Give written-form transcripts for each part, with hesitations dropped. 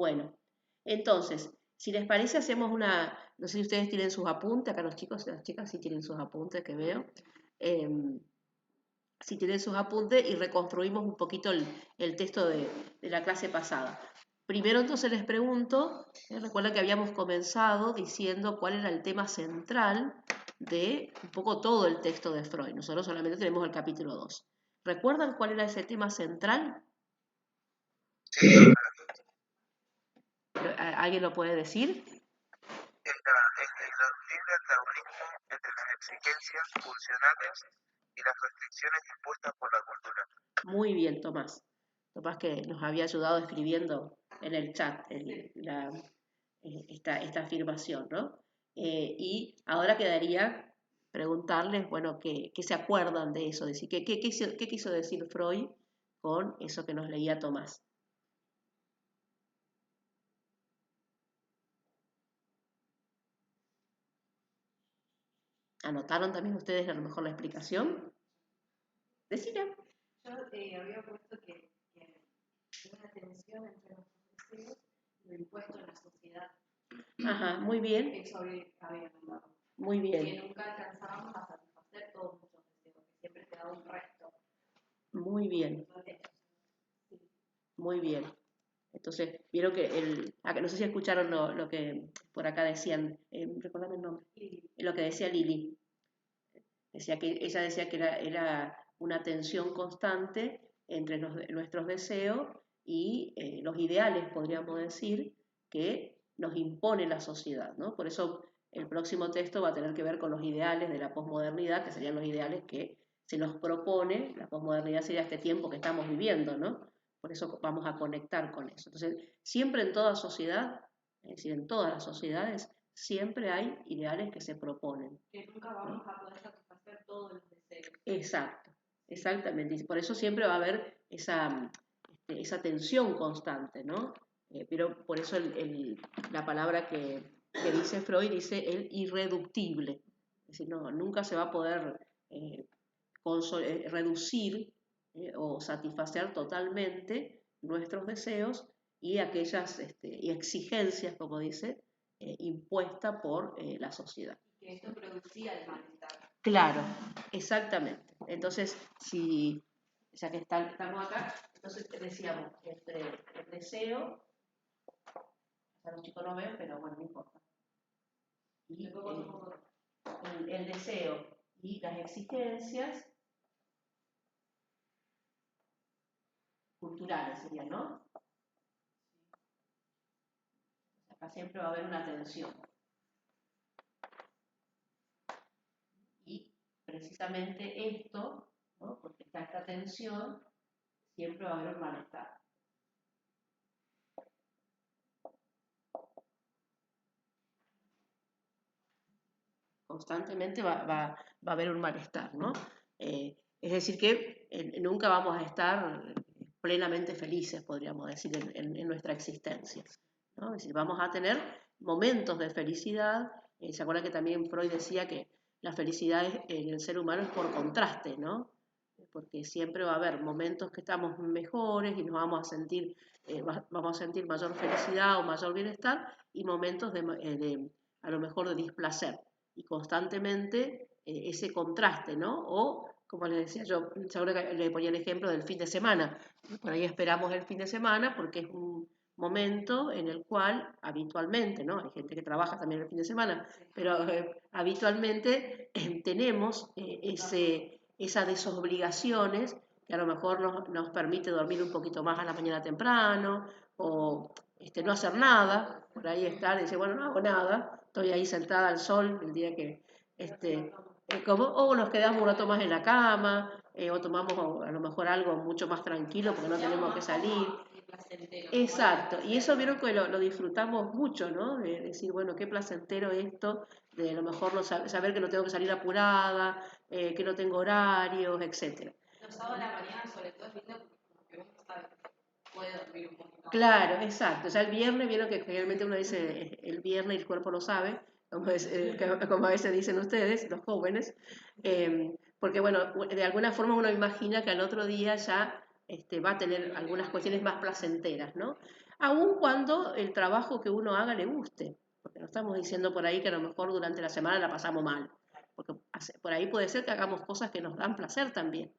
Bueno, entonces, si les parece, hacemos una, no sé si ustedes tienen sus apuntes, acá los chicos y las chicas sí tienen sus apuntes que veo. Em, si tienen sus apuntes y reconstruimos un poquito el texto de la clase pasada. Primero entonces les pregunto, recuerdan que habíamos comenzado diciendo cuál era el tema central de un poco todo el texto de Freud. Nosotros solamente tenemos el capítulo 2. ¿Recuerdan cuál era ese tema central? Sí, ¿Alguien lo puede decir? era el irreductible antagonismo entre las exigencias pulsionales y las restricciones impuestas por la cultura. Muy bien, Tomás. Tomás que nos había ayudado escribiendo en el chat esta afirmación, ¿no? Y ahora quedaría preguntarles, bueno, ¿qué se acuerdan de eso? Decir, ¿qué quiso decir Freud con eso que nos leía Tomás? ¿Anotaron también ustedes a lo mejor la explicación? Decían. Yo había puesto que una tensión entre los deseos y lo impuesto en la sociedad. Ajá, muy bien. Eso había notado. Muy bien. Que nunca alcanzábamos a satisfacer todos nuestros deseos, que siempre quedaba un resto. Muy bien. Muy bien. Entonces, vieron que no sé si escucharon lo que por acá decían, recordame el nombre, lo que decía Lili. Ella decía que era una tensión constante entre nuestros deseos y los ideales, podríamos decir, que nos impone la sociedad, ¿no? Por eso el próximo texto va a tener que ver con los ideales de la posmodernidad, que serían los ideales que se nos propone, la posmodernidad sería este tiempo que estamos viviendo, ¿no? Por eso vamos a conectar con eso. Entonces, siempre en toda sociedad, es decir, en todas las sociedades, siempre hay ideales que se proponen. Que nunca vamos a poder satisfacer todos los deseos. Exacto, exactamente. Y por eso siempre va a haber esa tensión constante, ¿no? Pero por eso la palabra que dice Freud dice el irreductible. Es decir, no, nunca se va a poder reducir o satisfacer totalmente nuestros deseos y aquellas y exigencias, como dice, impuestas por la sociedad. Y que esto producía el malestar. Claro, exactamente. Entonces, ya que estamos acá, entonces decíamos, entre el deseo, ya los chicos no ven, pero bueno, no importa. Y el deseo y las exigencias culturales serían, ¿no? Acá siempre va a haber una tensión. Y precisamente esto, ¿no? Porque está esta tensión, siempre va a haber un malestar. Constantemente va a haber un malestar, ¿no? Es decir, que nunca vamos a estar plenamente felices, podríamos decir, en nuestra existencia, ¿no? Es decir, vamos a tener momentos de felicidad. ¿Se acuerdan que también Freud decía que la felicidad en el ser humano es por contraste, ¿no? Porque siempre va a haber momentos que estamos mejores y nos vamos a sentir mayor felicidad o mayor bienestar y momentos a lo mejor de displacer y constantemente ese contraste, ¿no? O, como les decía yo, seguro que le ponía el ejemplo del fin de semana. Por ahí esperamos el fin de semana porque es un momento en el cual habitualmente, ¿no? Hay gente que trabaja también el fin de semana, pero habitualmente tenemos esas desobligaciones que a lo mejor nos permite dormir un poquito más a la mañana temprano o no hacer nada, por ahí estar y decir, bueno, no hago nada, estoy ahí sentada al sol el día que, o nos quedamos un rato más en la cama, o tomamos a lo mejor algo mucho más tranquilo porque no tenemos que salir. Exacto, y eso vieron que lo disfrutamos mucho, ¿no? De decir, bueno, qué placentero esto, de a lo mejor saber que no tengo que salir apurada, que no tengo horarios, etcétera. Los sábados de la mañana, sobre todo, es lindo porque uno sabe que puede dormir un poquito más. Claro, exacto. Ya el viernes, vieron que generalmente uno dice el viernes y el cuerpo lo sabe, como a veces dicen ustedes, los jóvenes, porque bueno, de alguna forma uno imagina que al otro día ya va a tener algunas cuestiones más placenteras, ¿no? Aun cuando el trabajo que uno haga le guste, porque no estamos diciendo por ahí que a lo mejor durante la semana la pasamos mal, porque por ahí puede ser que hagamos cosas que nos dan placer también,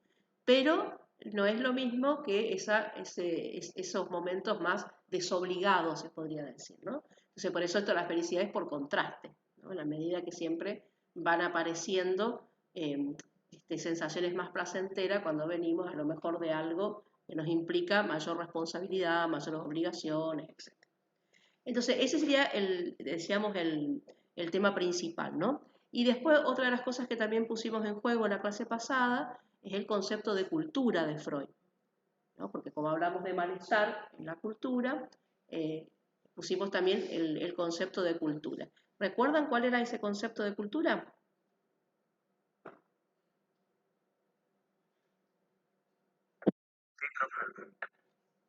pero no es lo mismo que esos momentos más desobligados, se podría decir, ¿no? Entonces, por eso la felicidad es por contraste, ¿no? En la medida que siempre van apareciendo sensaciones más placenteras cuando venimos a lo mejor de algo que nos implica mayor responsabilidad, mayores obligaciones, etc. Entonces, ese sería decíamos, el tema principal, ¿no? Y después, otra de las cosas que también pusimos en juego en la clase pasada es el concepto de cultura de Freud, ¿no? Porque como hablamos de malestar en la cultura, pusimos también el concepto de cultura. ¿Recuerdan cuál era ese concepto de cultura?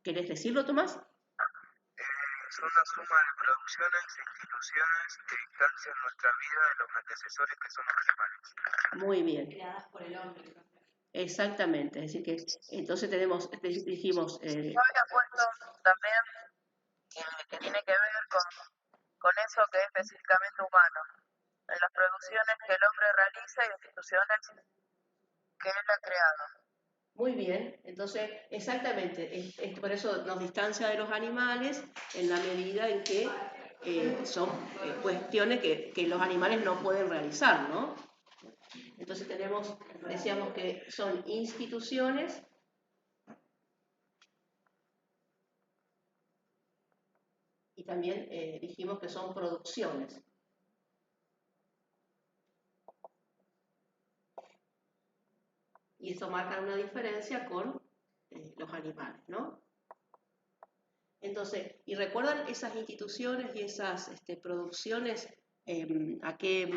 ¿Querés decirlo, Tomás? Son una suma de producciones e instituciones que distancian nuestra vida de los antecesores que son los animales. Muy bien. Creadas por el hombre. Exactamente, es decir que entonces dijimos... Yo había puesto también que tiene que ver con eso que es específicamente humano, en las producciones que el hombre realiza y instituciones que él ha creado. Muy bien, entonces exactamente, por eso nos distancia de los animales en la medida en que son cuestiones que los animales no pueden realizar, ¿no? Entonces decíamos que son instituciones y también dijimos que son producciones. Y eso marca una diferencia con los animales, ¿no? Entonces, ¿y recuerdan esas instituciones y esas producciones? ¿A qué,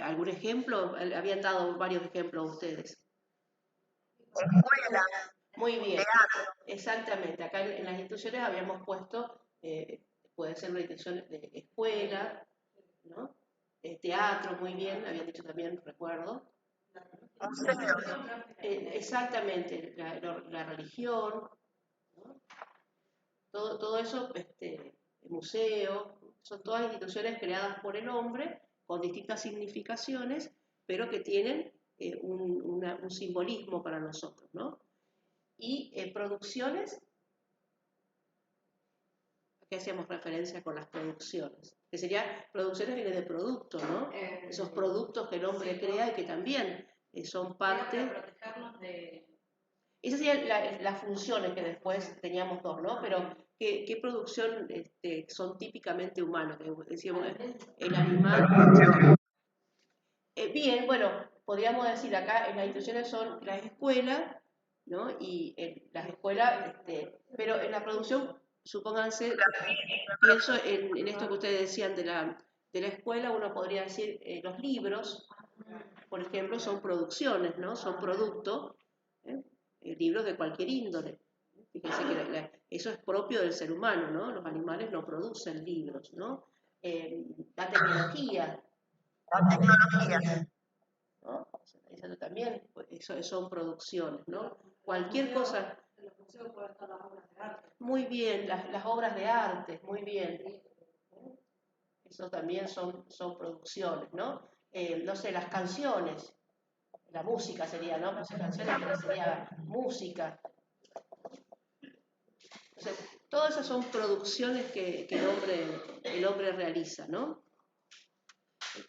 algún ejemplo? Habían dado varios ejemplos ustedes. Escuela. Muy bien, Teatro. exactamente. Acá en las instituciones habíamos puesto, puede ser una institución de escuela, ¿no? Teatro, muy bien, habían dicho también, recuerdo. Exactamente, la religión, ¿no? Todo eso, museo, son todas instituciones creadas por el hombre con distintas significaciones, pero que tienen un simbolismo para nosotros, ¿no? Y producciones, ¿a qué hacíamos referencia con las producciones? Que serían, producciones viene de producto, ¿no? Esos productos que el hombre crea y que también son parte... Para protegernos de... Esas serían las funciones que después teníamos dos, ¿no? Pero, ¿qué producción son típicamente humanas? Decíamos, el animal... bien, bueno, podríamos decir acá, las instituciones son las escuelas, ¿no? Y las escuelas, pero en la producción, supónganse, pienso en esto que ustedes decían de la escuela, uno podría decir los libros, por ejemplo, son producciones, ¿no? Son productos, libros de cualquier índole. Fíjense que eso es propio del ser humano, ¿no? Los animales no producen libros, ¿no? La tecnología. ¿No? Eso también, eso son producciones, ¿no? Cualquier cosa. En los museos pueden estar las obras de arte. Muy bien, las obras de arte, muy bien. Eso también son producciones, ¿no? No sé, las canciones, la música sería, ¿no? Pues canciones sería música. Entonces, todas esas son producciones que el hombre realiza, ¿no?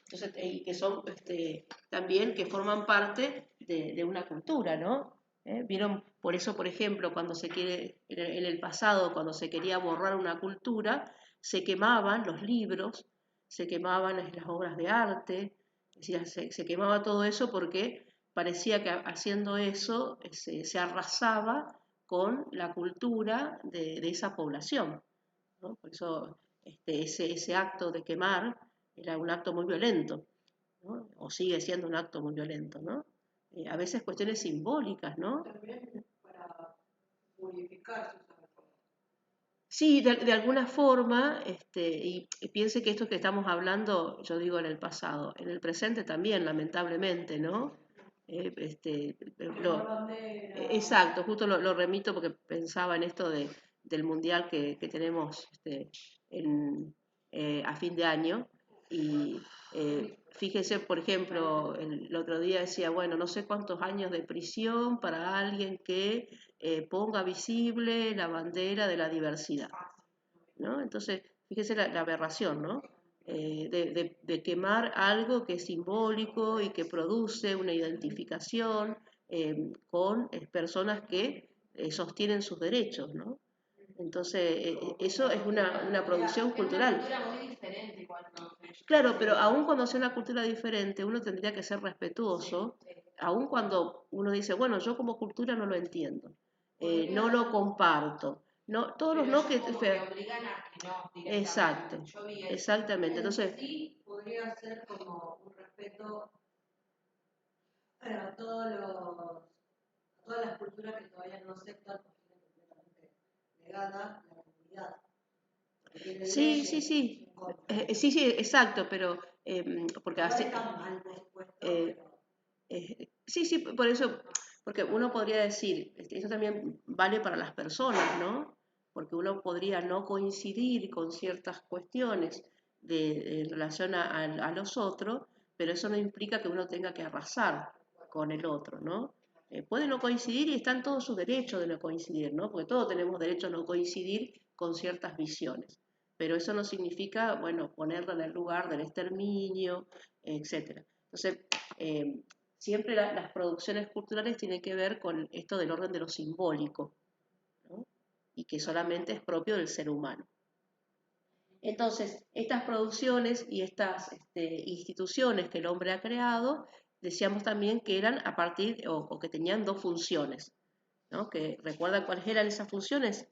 Entonces, y que son también que forman parte de una cultura, ¿no? ¿Vieron? Por eso, por ejemplo, cuando se quiere, en el pasado, cuando se quería borrar una cultura, se quemaban los libros, se quemaban las obras de arte, es decir, se quemaba todo eso porque parecía que haciendo eso se arrasaba con la cultura de esa población, ¿no? Por eso ese acto de quemar era un acto muy violento, ¿no? O sigue siendo un acto muy violento, ¿no? A veces cuestiones simbólicas, ¿no? También para purificar sus actos. Sí, de alguna forma, y piense que esto que estamos hablando, yo digo en el pasado, en el presente también, lamentablemente, ¿no? Exacto, justo lo remito porque pensaba en esto de del mundial que tenemos a fin de año. Y fíjese, por ejemplo, el otro día decía, bueno, no sé cuántos años de prisión para alguien que ponga visible la bandera de la diversidad, ¿no? Entonces, fíjese la aberración, ¿no? De quemar algo que es simbólico y que produce una identificación con personas que sostienen sus derechos, ¿no? Entonces, eso es una producción cultural. Es una cultura muy diferente cuando... Claro, pero aun cuando sea una cultura diferente, uno tendría que ser respetuoso, aun cuando uno dice, bueno, yo como cultura no lo entiendo, no lo comparto. No, todos los no que... obligan a que no, Exacto, yo vi eso. exactamente. Entonces, Sí, podría ser como un respeto a todas las culturas que todavía no aceptan porque tienen completamente negada la comunidad. sí, sí, sí. Sí, sí, exacto, pero porque así... está mal dispuesto, pero... sí, sí, por eso, porque uno podría decir, eso también vale para las personas, ¿no? Porque uno podría no coincidir con ciertas cuestiones en relación a los otros, pero eso no implica que uno tenga que arrasar con el otro, ¿no? Puede no coincidir y está en todo su derecho de no coincidir, ¿no? Porque todos tenemos derecho a no coincidir con ciertas visiones, pero eso no significa, bueno, ponerlo en el lugar del exterminio, etcétera. Entonces, siempre las producciones culturales tienen que ver con esto del orden de lo simbólico, ¿no? Y que solamente es propio del ser humano. Entonces, estas producciones y estas instituciones que el hombre ha creado, decíamos también que eran a partir o que tenían dos funciones, ¿no? Que ¿recuerdan cuáles eran esas funciones?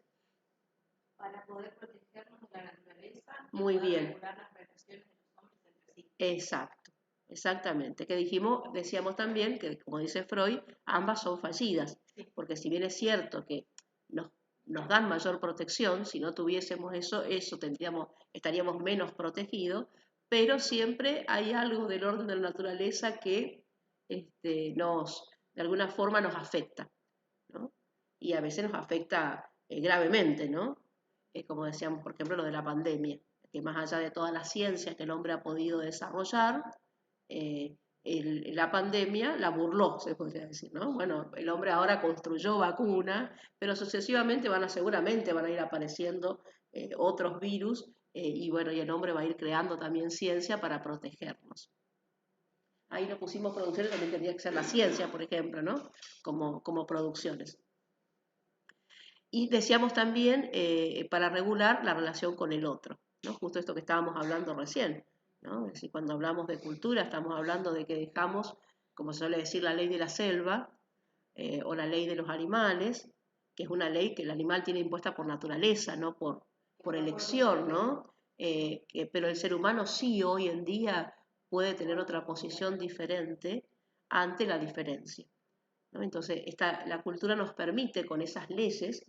Para poder protegernos de la naturaleza y Muy poder bien. regular las relaciones de los hombres entre sí. Exacto, exactamente. Que decíamos también que, como dice Freud, ambas son fallidas, porque si bien es cierto que nos dan mayor protección, si no tuviésemos eso estaríamos menos protegidos, pero siempre hay algo del orden de la naturaleza que de alguna forma nos afecta, ¿no? Y a veces nos afecta gravemente, ¿no? Como decíamos, por ejemplo, lo de la pandemia, que más allá de toda la ciencia que el hombre ha podido desarrollar, la pandemia la burló, se podría decir, ¿no? Bueno, el hombre ahora construyó vacunas, pero sucesivamente seguramente van a ir apareciendo otros virus, y bueno, y el hombre va a ir creando también ciencia para protegernos. Ahí lo pusimos producciones, también tendría que ser la ciencia, por ejemplo, ¿no? Como producciones. Y decíamos también para regular la relación con el otro, ¿no? Justo esto que estábamos hablando recién, ¿no? Es decir, cuando hablamos de cultura estamos hablando de que dejamos, como se suele decir, la ley de la selva o la ley de los animales, que es una ley que el animal tiene impuesta por naturaleza, no por elección, ¿no? Pero el ser humano sí hoy en día puede tener otra posición diferente ante la diferencia, ¿no? Entonces, la cultura nos permite con esas leyes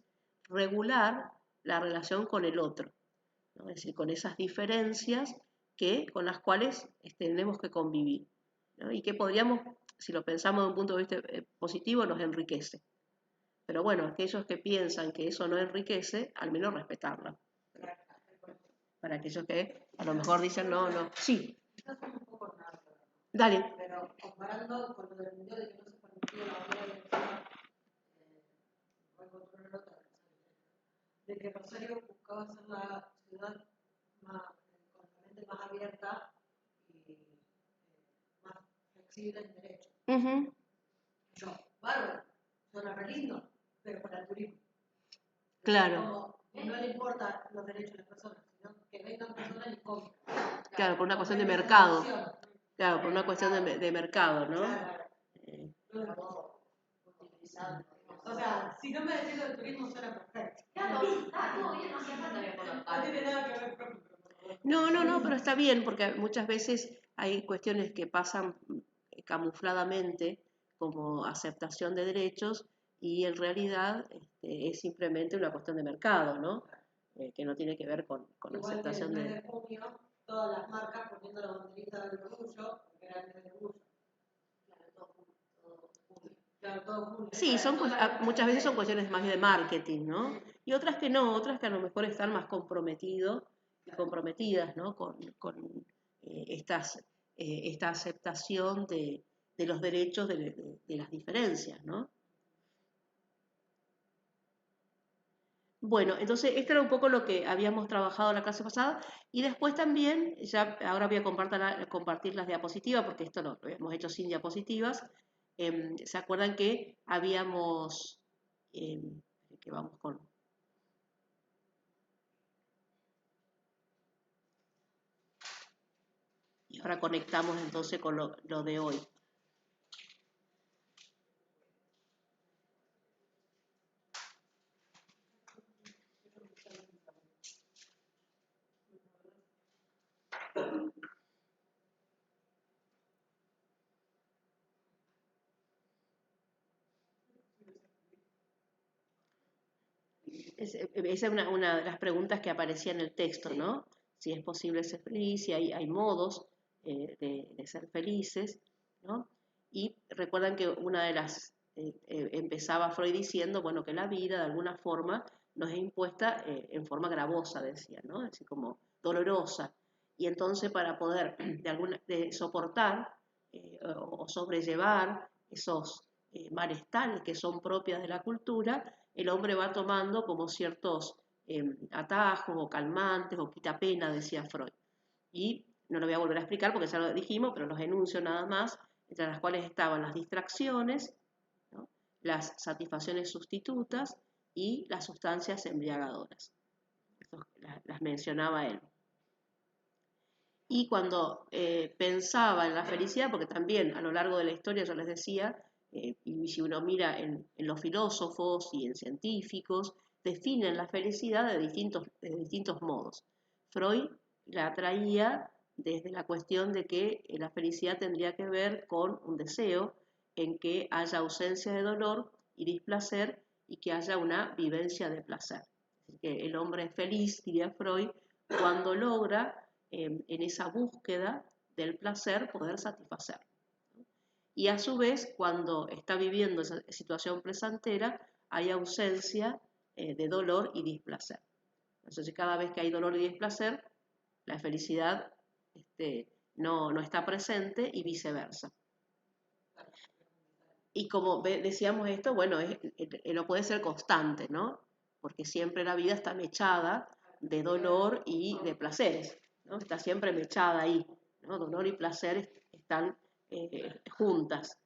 regular la relación con el otro, ¿no? Es decir, con esas diferencias con las cuales tenemos que convivir, ¿no? Y que podríamos, si lo pensamos de un punto de vista positivo, nos enriquece. Pero bueno, aquellos que piensan que eso no enriquece, al menos respetarla. Para aquellos que a lo mejor dicen no, no, sí. Dale. Pero comparando con lo del mundial de que no se permitía la violencia, de que Rosario buscaba ser la ciudad con la mente más abierta y más flexible en derechos. Bárbaro, suena re lindo, pero para el turismo. Claro. Como no le importan los derechos de las personas, sino que vengan personas y compren. Claro, por una cuestión de mercado. Claro, por una cuestión de mercado, ¿no? Claro. O sea, si no me defiendo del turismo, suena perfecto. Claro, está todo bien, no hace falta ver por los No tiene nada que ver con... No, pero está bien, porque muchas veces hay cuestiones que pasan camufladamente como aceptación de derechos y en realidad es simplemente una cuestión de mercado, ¿no? Que no tiene que ver con aceptación de... Igual que el mes de junio, todas las marcas poniendo la banderita del orgullo, porque era el mes del orgullo. Claro, todo junio. Claro, todo junto. Sí, muchas veces son cuestiones más de marketing, ¿no? Y otras que no, otras que a lo mejor están más comprometidos y comprometidas, ¿no? Con esta aceptación de los derechos de las diferencias, ¿no? Bueno, entonces esto era un poco lo que habíamos trabajado la clase pasada y después también, ya ahora voy a compartir las diapositivas porque esto lo hemos hecho sin diapositivas. ¿Se acuerdan que habíamos, que vamos con... Y ahora conectamos entonces con lo de hoy. Esa es una de las preguntas que aparecía en el texto, ¿no? Si es posible ser feliz, si hay modos de ser felices, ¿no? Y recuerdan que una de las, empezaba Freud diciendo, bueno, que la vida de alguna forma nos es impuesta en forma gravosa, decía, ¿no? Es decir, como dolorosa. Y entonces para poder de soportar o sobrellevar esos malestares que son propias de la cultura, el hombre va tomando como ciertos atajos o calmantes o quitapena, decía Freud. Y no lo voy a volver a explicar porque ya lo dijimos, pero los enuncio nada más, entre las cuales estaban las distracciones, ¿no? Las satisfacciones sustitutas y las sustancias embriagadoras. Las mencionaba él. Y cuando pensaba en la felicidad, porque también a lo largo de la historia yo les decía, y si uno mira en los filósofos y en científicos, definen la felicidad de distintos modos. Freud la traía desde la cuestión de que la felicidad tendría que ver con un deseo en que haya ausencia de dolor y displacer y que haya una vivencia de placer. Así que el hombre es feliz, diría Freud, cuando logra en esa búsqueda del placer poder satisfacer. Y a su vez, cuando está viviendo esa situación placentera, hay ausencia de dolor y displacer. Entonces, cada vez que hay dolor y displacer, la felicidad no está presente y viceversa. Y como decíamos esto, bueno, no puede ser constante, ¿no? Porque siempre la vida está mechada de dolor y de placeres, ¿no? Está siempre mechada ahí, ¿no? Dolor y placer están juntas.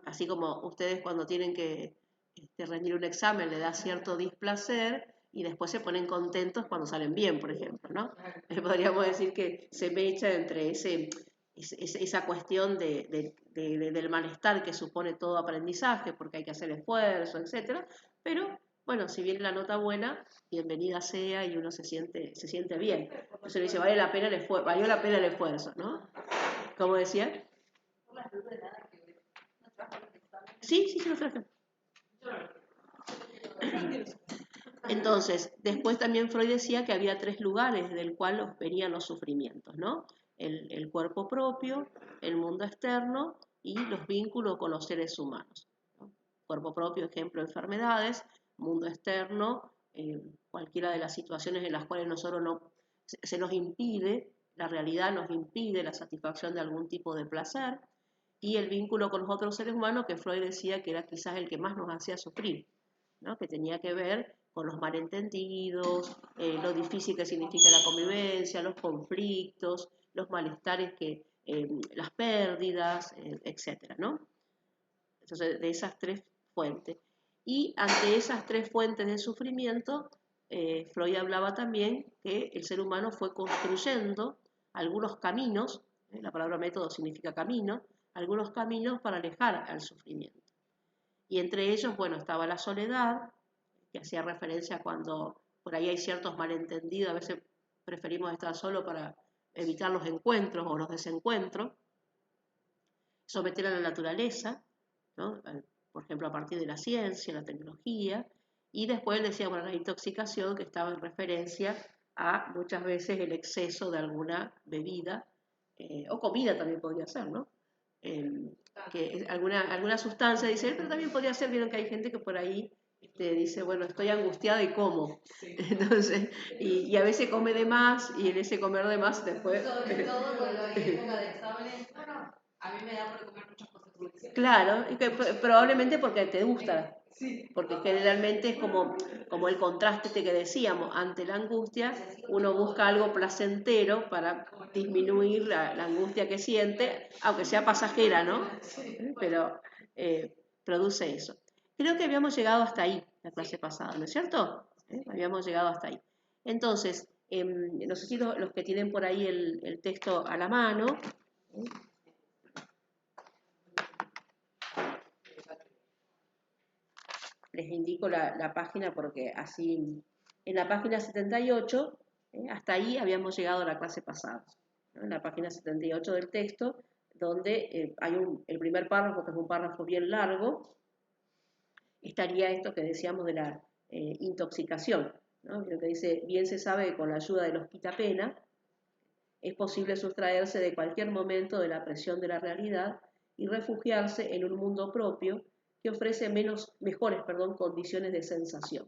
Así como ustedes cuando tienen que rendir un examen le da cierto displacer y después se ponen contentos cuando salen bien, por ejemplo, ¿no? Podríamos decir que se mecha entre esa cuestión del malestar que supone todo aprendizaje, porque hay que hacer esfuerzo, etc. Pero, bueno, si viene la nota buena, bienvenida sea y uno se siente bien. Entonces dice, valió la pena el esfuerzo, ¿no? ¿Cómo decía? Sí, lo traje. Entonces, después también Freud decía que había 3 lugares del cual venían los sufrimientos, ¿no? El cuerpo propio, el mundo externo y los vínculos con los seres humanos, ¿no? Cuerpo propio, ejemplo, enfermedades; mundo externo, cualquiera de las situaciones en las cuales se nos impide, la realidad nos impide la satisfacción de algún tipo de placer; y el vínculo con los otros seres humanos, que Freud decía que era quizás el que más nos hacía sufrir, ¿no? Que tenía que ver con los malentendidos, lo difícil que significa la convivencia, los conflictos, los malestares, las pérdidas, etc., ¿no? Entonces, de esas 3 fuentes. Y ante esas 3 fuentes de sufrimiento, Freud hablaba también que el ser humano fue construyendo algunos caminos, la palabra método significa camino, algunos caminos para alejar al sufrimiento. Y entre ellos, bueno, estaba la soledad, que hacía referencia a cuando por ahí hay ciertos malentendidos, a veces preferimos estar solos para evitar los encuentros o los desencuentros; someter a la naturaleza, ¿no? Por ejemplo, a partir de la ciencia, la tecnología; y después decía, bueno, la intoxicación, que estaba en referencia a muchas veces el exceso de alguna bebida o comida también podría ser, ¿no? Que alguna sustancia, dice, pero también podría ser, vieron que hay gente que por ahí dice, bueno, estoy angustiada y como. Sí. Entonces, y a veces come de más, y en ese comer de más después... Sobre todo cuando hay época de exámenes, bueno, a mí me da por comer muchas cosas dulces. Claro, y que probablemente porque te gusta, Sí. porque generalmente es como el contraste que decíamos, ante la angustia uno busca algo placentero para disminuir la angustia que siente, aunque sea pasajera, ¿no? Pero produce eso. Creo que habíamos llegado hasta ahí la clase pasada, ¿no es cierto? Habíamos llegado hasta ahí. Entonces, no sé si los que tienen por ahí el texto a la mano, les indico la página porque así, en la página 78, hasta ahí habíamos llegado a la clase pasada, ¿no? En la página 78 del texto, donde hay el primer párrafo, que es un párrafo bien largo, estaría esto que decíamos de la intoxicación, ¿no? Lo que dice, bien se sabe que con la ayuda de los quitapena es posible sustraerse de cualquier momento de la presión de la realidad y refugiarse en un mundo propio que ofrece mejores condiciones de sensación,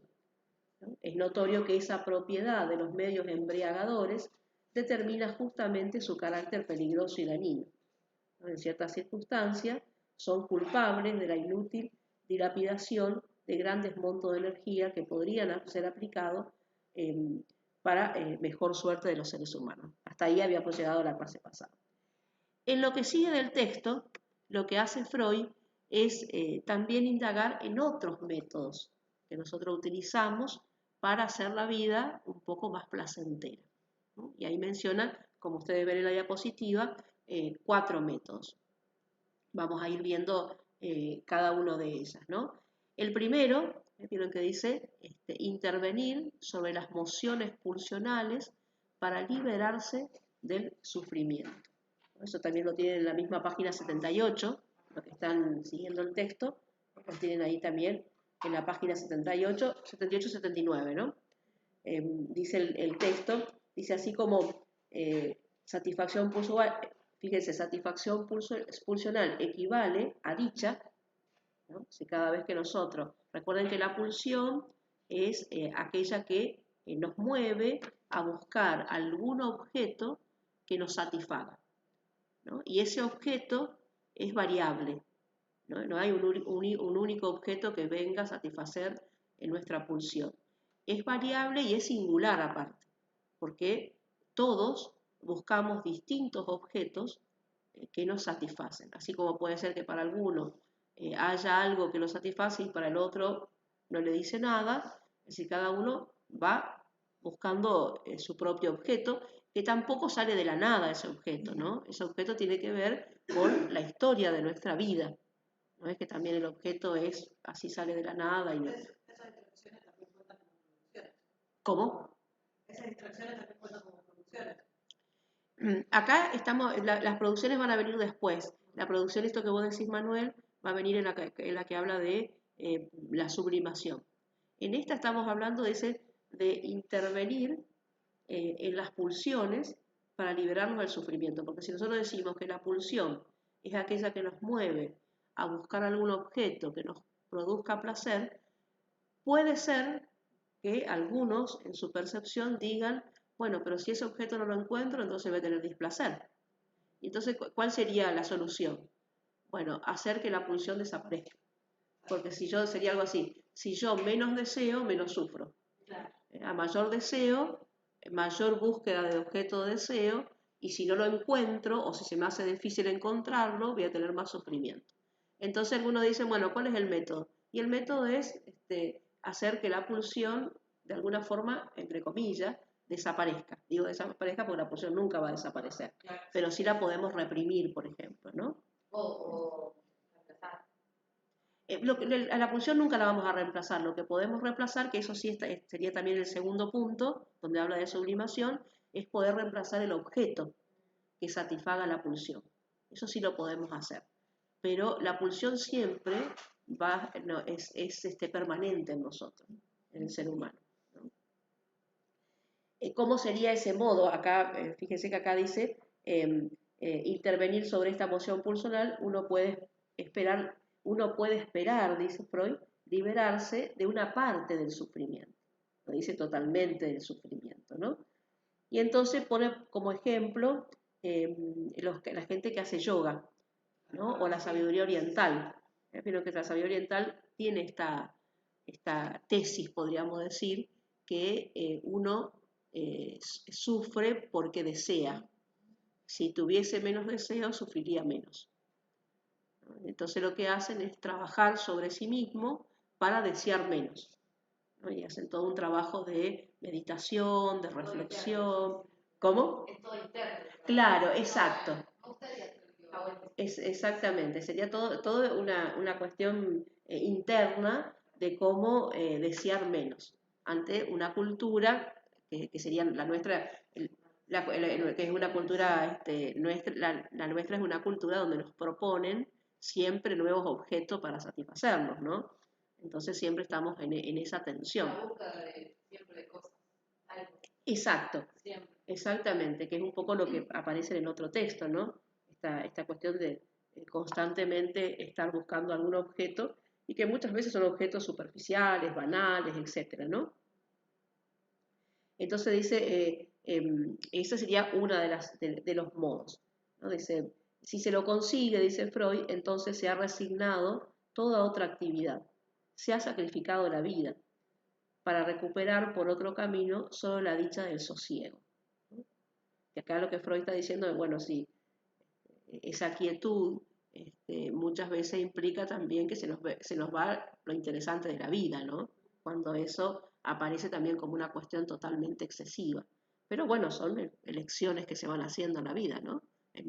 ¿no? Es notorio que esa propiedad de los medios embriagadores determina justamente su carácter peligroso y dañino, ¿no? En ciertas circunstancias son culpables de la inútil dilapidación de grandes montos de energía que podrían ser aplicados para mejor suerte de los seres humanos. Hasta ahí habíamos llegado a la clase pasada. En lo que sigue del texto, lo que hace Freud es también indagar en otros métodos que nosotros utilizamos para hacer la vida un poco más placentera, ¿no? Y ahí menciona, como ustedes ven en la diapositiva, 4 métodos. Vamos a ir viendo cada uno de ellas, ¿no? El primero, vieron que dice, intervenir sobre las mociones pulsionales para liberarse del sufrimiento. Eso también lo tienen en la misma página 78, los que están siguiendo el texto, lo tienen ahí también en la página 78, 78-79, ¿no? Dice el texto, dice así como satisfacción pulsional, fíjense, satisfacción pulsional equivale a dicha, ¿no? Si cada vez que nosotros, recuerden que la pulsión es aquella que nos mueve a buscar algún objeto que nos satisfaga, ¿no? Y ese objeto es variable, ¿no? No hay un único objeto que venga a satisfacer nuestra pulsión. Es variable y es singular aparte, porque todos buscamos distintos objetos que nos satisfacen, así como puede ser que para alguno haya algo que lo satisface y para el otro no le dice nada, es decir, cada uno va buscando su propio objeto, que tampoco sale de la nada ese objeto, ¿no? Ese objeto tiene que ver con la historia de nuestra vida, no es que también el objeto es así sale de la nada y no. Esas distracciones también cuentan como producciones. ¿Cómo? Esas distracciones también cuentan como producciones. Acá estamos, las producciones van a venir después. La producción, esto que vos decís, Manuel, va a venir en la que habla de la sublimación. En esta estamos hablando de intervenir en las pulsiones para liberarnos del sufrimiento. Porque si nosotros decimos que la pulsión es aquella que nos mueve a buscar algún objeto que nos produzca placer, puede ser que algunos en su percepción digan, bueno, pero si ese objeto no lo encuentro, entonces voy a tener displacer. Entonces, ¿cuál sería la solución? Bueno, hacer que la pulsión desaparezca. Porque si yo, sería algo así, si yo menos deseo, menos sufro. Claro. A mayor deseo, mayor búsqueda de objeto de deseo, y si no lo encuentro, o si se me hace difícil encontrarlo, voy a tener más sufrimiento. Entonces algunos dicen, bueno, ¿cuál es el método? Y el método es hacer que la pulsión, de alguna forma, entre comillas, desaparezca. Digo desaparezca porque la pulsión nunca va a desaparecer, Claro. pero sí la podemos reprimir, por ejemplo, ¿no? O reemplazar. A la pulsión nunca la vamos a reemplazar. Lo que podemos reemplazar, que eso sí sería también el segundo punto, donde habla de sublimación, es poder reemplazar el objeto que satisfaga la pulsión. Eso sí lo podemos hacer. Pero la pulsión siempre es permanente en nosotros, en el ser humano, ¿no? ¿Cómo sería ese modo? Acá, fíjense que acá dice, intervenir sobre esta emoción pulsional, uno puede esperar, dice Freud, liberarse de una parte del sufrimiento. No dice totalmente del sufrimiento, ¿no? Y entonces pone como ejemplo la gente que hace yoga, ¿no? O la sabiduría oriental. Pero que la sabiduría oriental tiene esta tesis, podríamos decir, que uno sufre porque desea. Si tuviese menos deseo, sufriría menos. Entonces lo que hacen es trabajar sobre sí mismo para desear menos, ¿no? Y hacen todo un trabajo de meditación, de reflexión. ¿Cómo? Es todo interno. Claro, exacto. Exactamente. Sería todo una cuestión interna de cómo desear menos ante una cultura que sería la nuestra, que es una cultura la nuestra es una cultura donde nos proponen siempre nuevos objetos para satisfacernos, ¿no? Entonces siempre estamos en esa tensión. La búsqueda siempre de cosas, algo. Exacto, Siempre. exactamente, que es un poco lo que aparece en el otro texto, ¿no? Esta cuestión de constantemente estar buscando algún objeto y que muchas veces son objetos superficiales, banales, etcétera, ¿no? Entonces dice, esa sería una de los modos, ¿no? Dice, si se lo consigue, dice Freud, entonces se ha resignado toda otra actividad, se ha sacrificado la vida para recuperar por otro camino solo la dicha del sosiego. Que acá lo que Freud está diciendo es, bueno, sí, esa quietud muchas veces implica también que se nos va lo interesante de la vida, ¿no? Cuando eso aparece también como una cuestión totalmente excesiva. Pero bueno, son elecciones que se van haciendo en la vida, ¿no?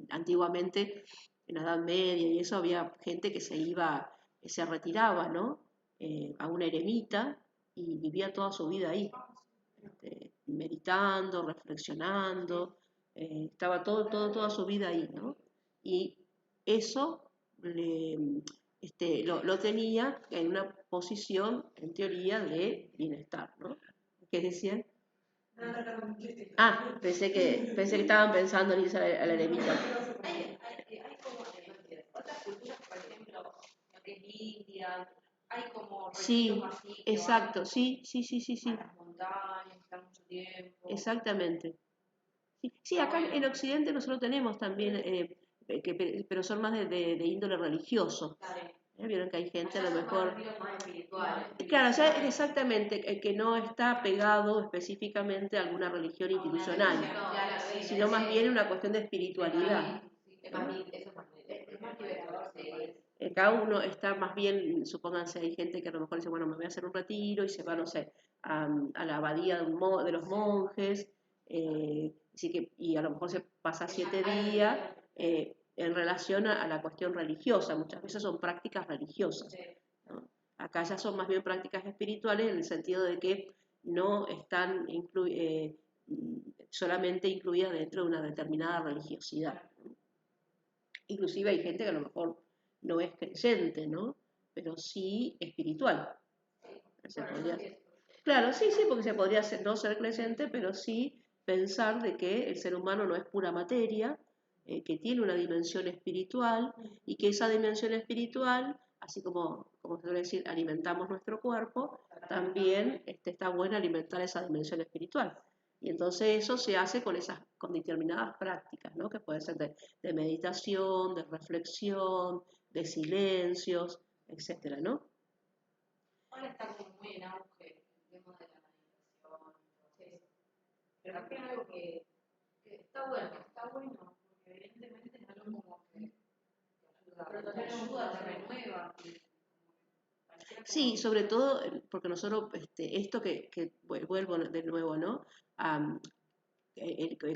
Antiguamente, en la Edad Media y eso, había gente que se retiraba, ¿no? A una eremita y vivía toda su vida ahí, meditando, reflexionando, estaba toda su vida ahí, ¿no? Y eso lo tenía en una posición, en teoría, de bienestar, ¿no? ¿Qué decían? Ah, pensé que estaban pensando en irse a la eremita. Hay como otras culturas, por ejemplo, lo que es India, hay como Sí, así, exacto, sí. a las montañas, están mucho tiempo. Exactamente. Sí, acá en Occidente nosotros tenemos también, pero son más de índole religioso. Vieron que hay gente a lo mejor... Claro, ya exactamente, que no está pegado específicamente a alguna religión institucional, sino más bien una cuestión de espiritualidad. Es más liberador, sí. Cada uno está más bien, supónganse, hay gente que a lo mejor dice, bueno, me voy a hacer un retiro y se va, no sé, a la abadía de los monjes, y a lo mejor se pasa 7 días en relación a la cuestión religiosa. Muchas veces son prácticas religiosas, ¿no? Acá ya son más bien prácticas espirituales en el sentido de que no están solamente incluidas dentro de una determinada religiosidad, ¿no? Inclusive hay gente que a lo mejor no es creyente, ¿no? Pero sí espiritual. Claro, sí, porque se podría no ser creyente, pero sí pensar de que el ser humano no es pura materia, que tiene una dimensión espiritual y que esa dimensión espiritual, así como se suele decir, alimentamos nuestro cuerpo, también está bueno alimentar esa dimensión espiritual. Y entonces eso se hace con determinadas prácticas, ¿no? Que pueden ser de meditación, de reflexión, de silencios, etcétera, ¿no? Ahora está como muy en auge el tema de la meditación. Sí. Pero es algo que está bueno, porque evidentemente es algo como que te ayuda, te renueva. Sí, sobre todo porque nosotros, esto que vuelvo de nuevo, ¿no?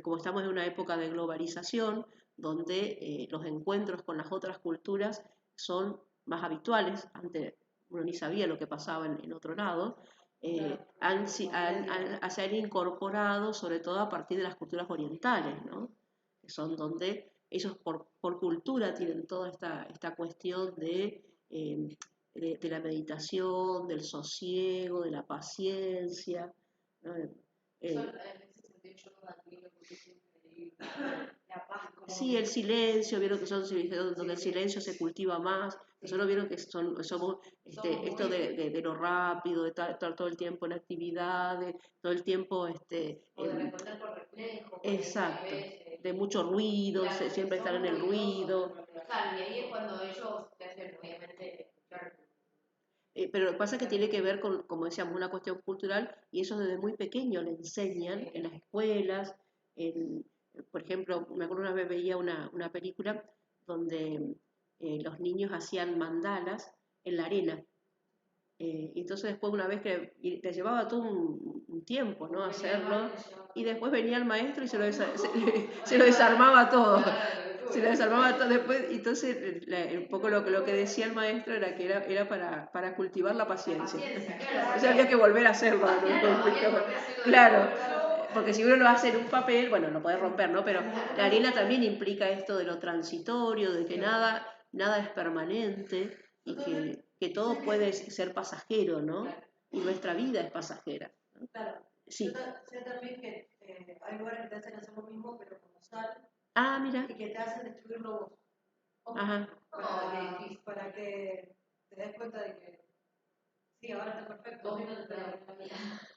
Como estamos en una época de globalización, donde los encuentros con las otras culturas son más habituales, antes uno ni sabía lo que pasaba en otro lado, se han incorporado sobre todo a partir de las culturas orientales, ¿no? Que son donde ellos por cultura tienen toda esta cuestión de la meditación, del sosiego, de la paciencia, ¿no? Yo en ese sentido yo lo admiro porque es increíble. La la paz. Sí, el silencio, vieron que son civilizaciones donde el silencio se cultiva más. Nosotros vieron que somos esto de lo rápido, de estar todo el tiempo en actividades, todo el tiempo O de responder por reflejo. exacto, de mucho ruido, claro, siempre estar en el ruido. Claro, y ahí es cuando ellos te hacen, obviamente, escuchar. Pero lo que pasa es que tiene que ver con, como decíamos, una cuestión cultural y eso desde muy pequeño le enseñan en las escuelas. Por ejemplo, me acuerdo una vez veía una película donde los niños hacían mandalas en la arena. Y entonces después una vez que te llevaba todo un tiempo, ¿no? Hacerlo, y después venía el maestro y se lo desarmaba todo. Se lo desarmaba todo después, y entonces un poco lo que decía el maestro era que era para cultivar la paciencia. O sea, había que volver a hacerlo. Claro, porque si uno lo hace en un papel, bueno, lo puede romper, ¿no? Pero la arena también implica esto de lo transitorio, de que nada es permanente y que todo puede ser pasajero, ¿no? Y nuestra vida es pasajera, ¿no? Claro. Sí. Sé también que hay lugares que te hacen hacer lo mismo, pero como sal. Ah, mira. Y que te hacen destruirlo vos. Ajá. Para que te des cuenta de que sí, ahora está perfecto,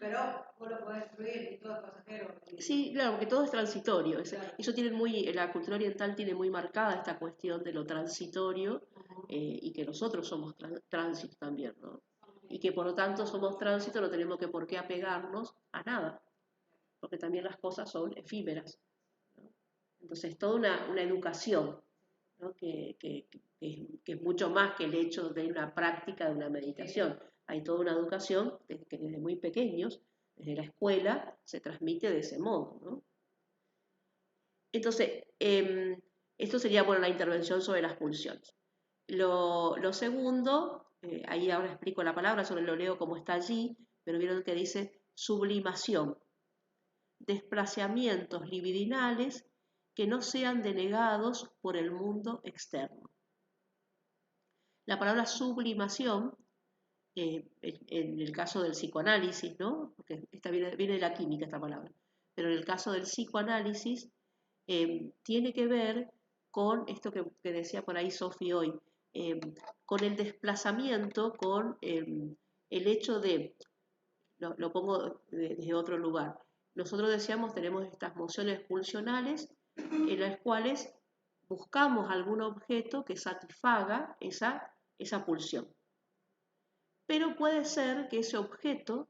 pero vos lo podés destruir y todo es pasajero. Sí, claro, porque todo es transitorio. Eso tiene la cultura oriental tiene muy marcada esta cuestión de lo transitorio y que nosotros somos tránsito también, ¿no? Y que por lo tanto somos tránsito, no tenemos que por qué apegarnos a nada, porque también las cosas son efímeras, ¿no? Entonces, toda una educación, ¿no? que es mucho más que el hecho de una práctica de una meditación. Hay toda una educación que desde muy pequeños, desde la escuela, se transmite de ese modo, ¿no? Entonces, esto sería, bueno, la intervención sobre las pulsiones. Lo segundo, ahí ahora explico la palabra, solo lo leo como está allí, pero vieron que dice sublimación, desplazamientos libidinales que no sean denegados por el mundo externo. La palabra sublimación, en el caso del psicoanálisis, ¿no? Porque esta viene de la química esta palabra, pero en el caso del psicoanálisis tiene que ver con esto que decía por ahí Sofi hoy, con el desplazamiento, con el hecho de, lo pongo desde otro lugar, nosotros decíamos tenemos estas mociones pulsionales en las cuales buscamos algún objeto que satisfaga esa pulsión. Pero puede ser que ese objeto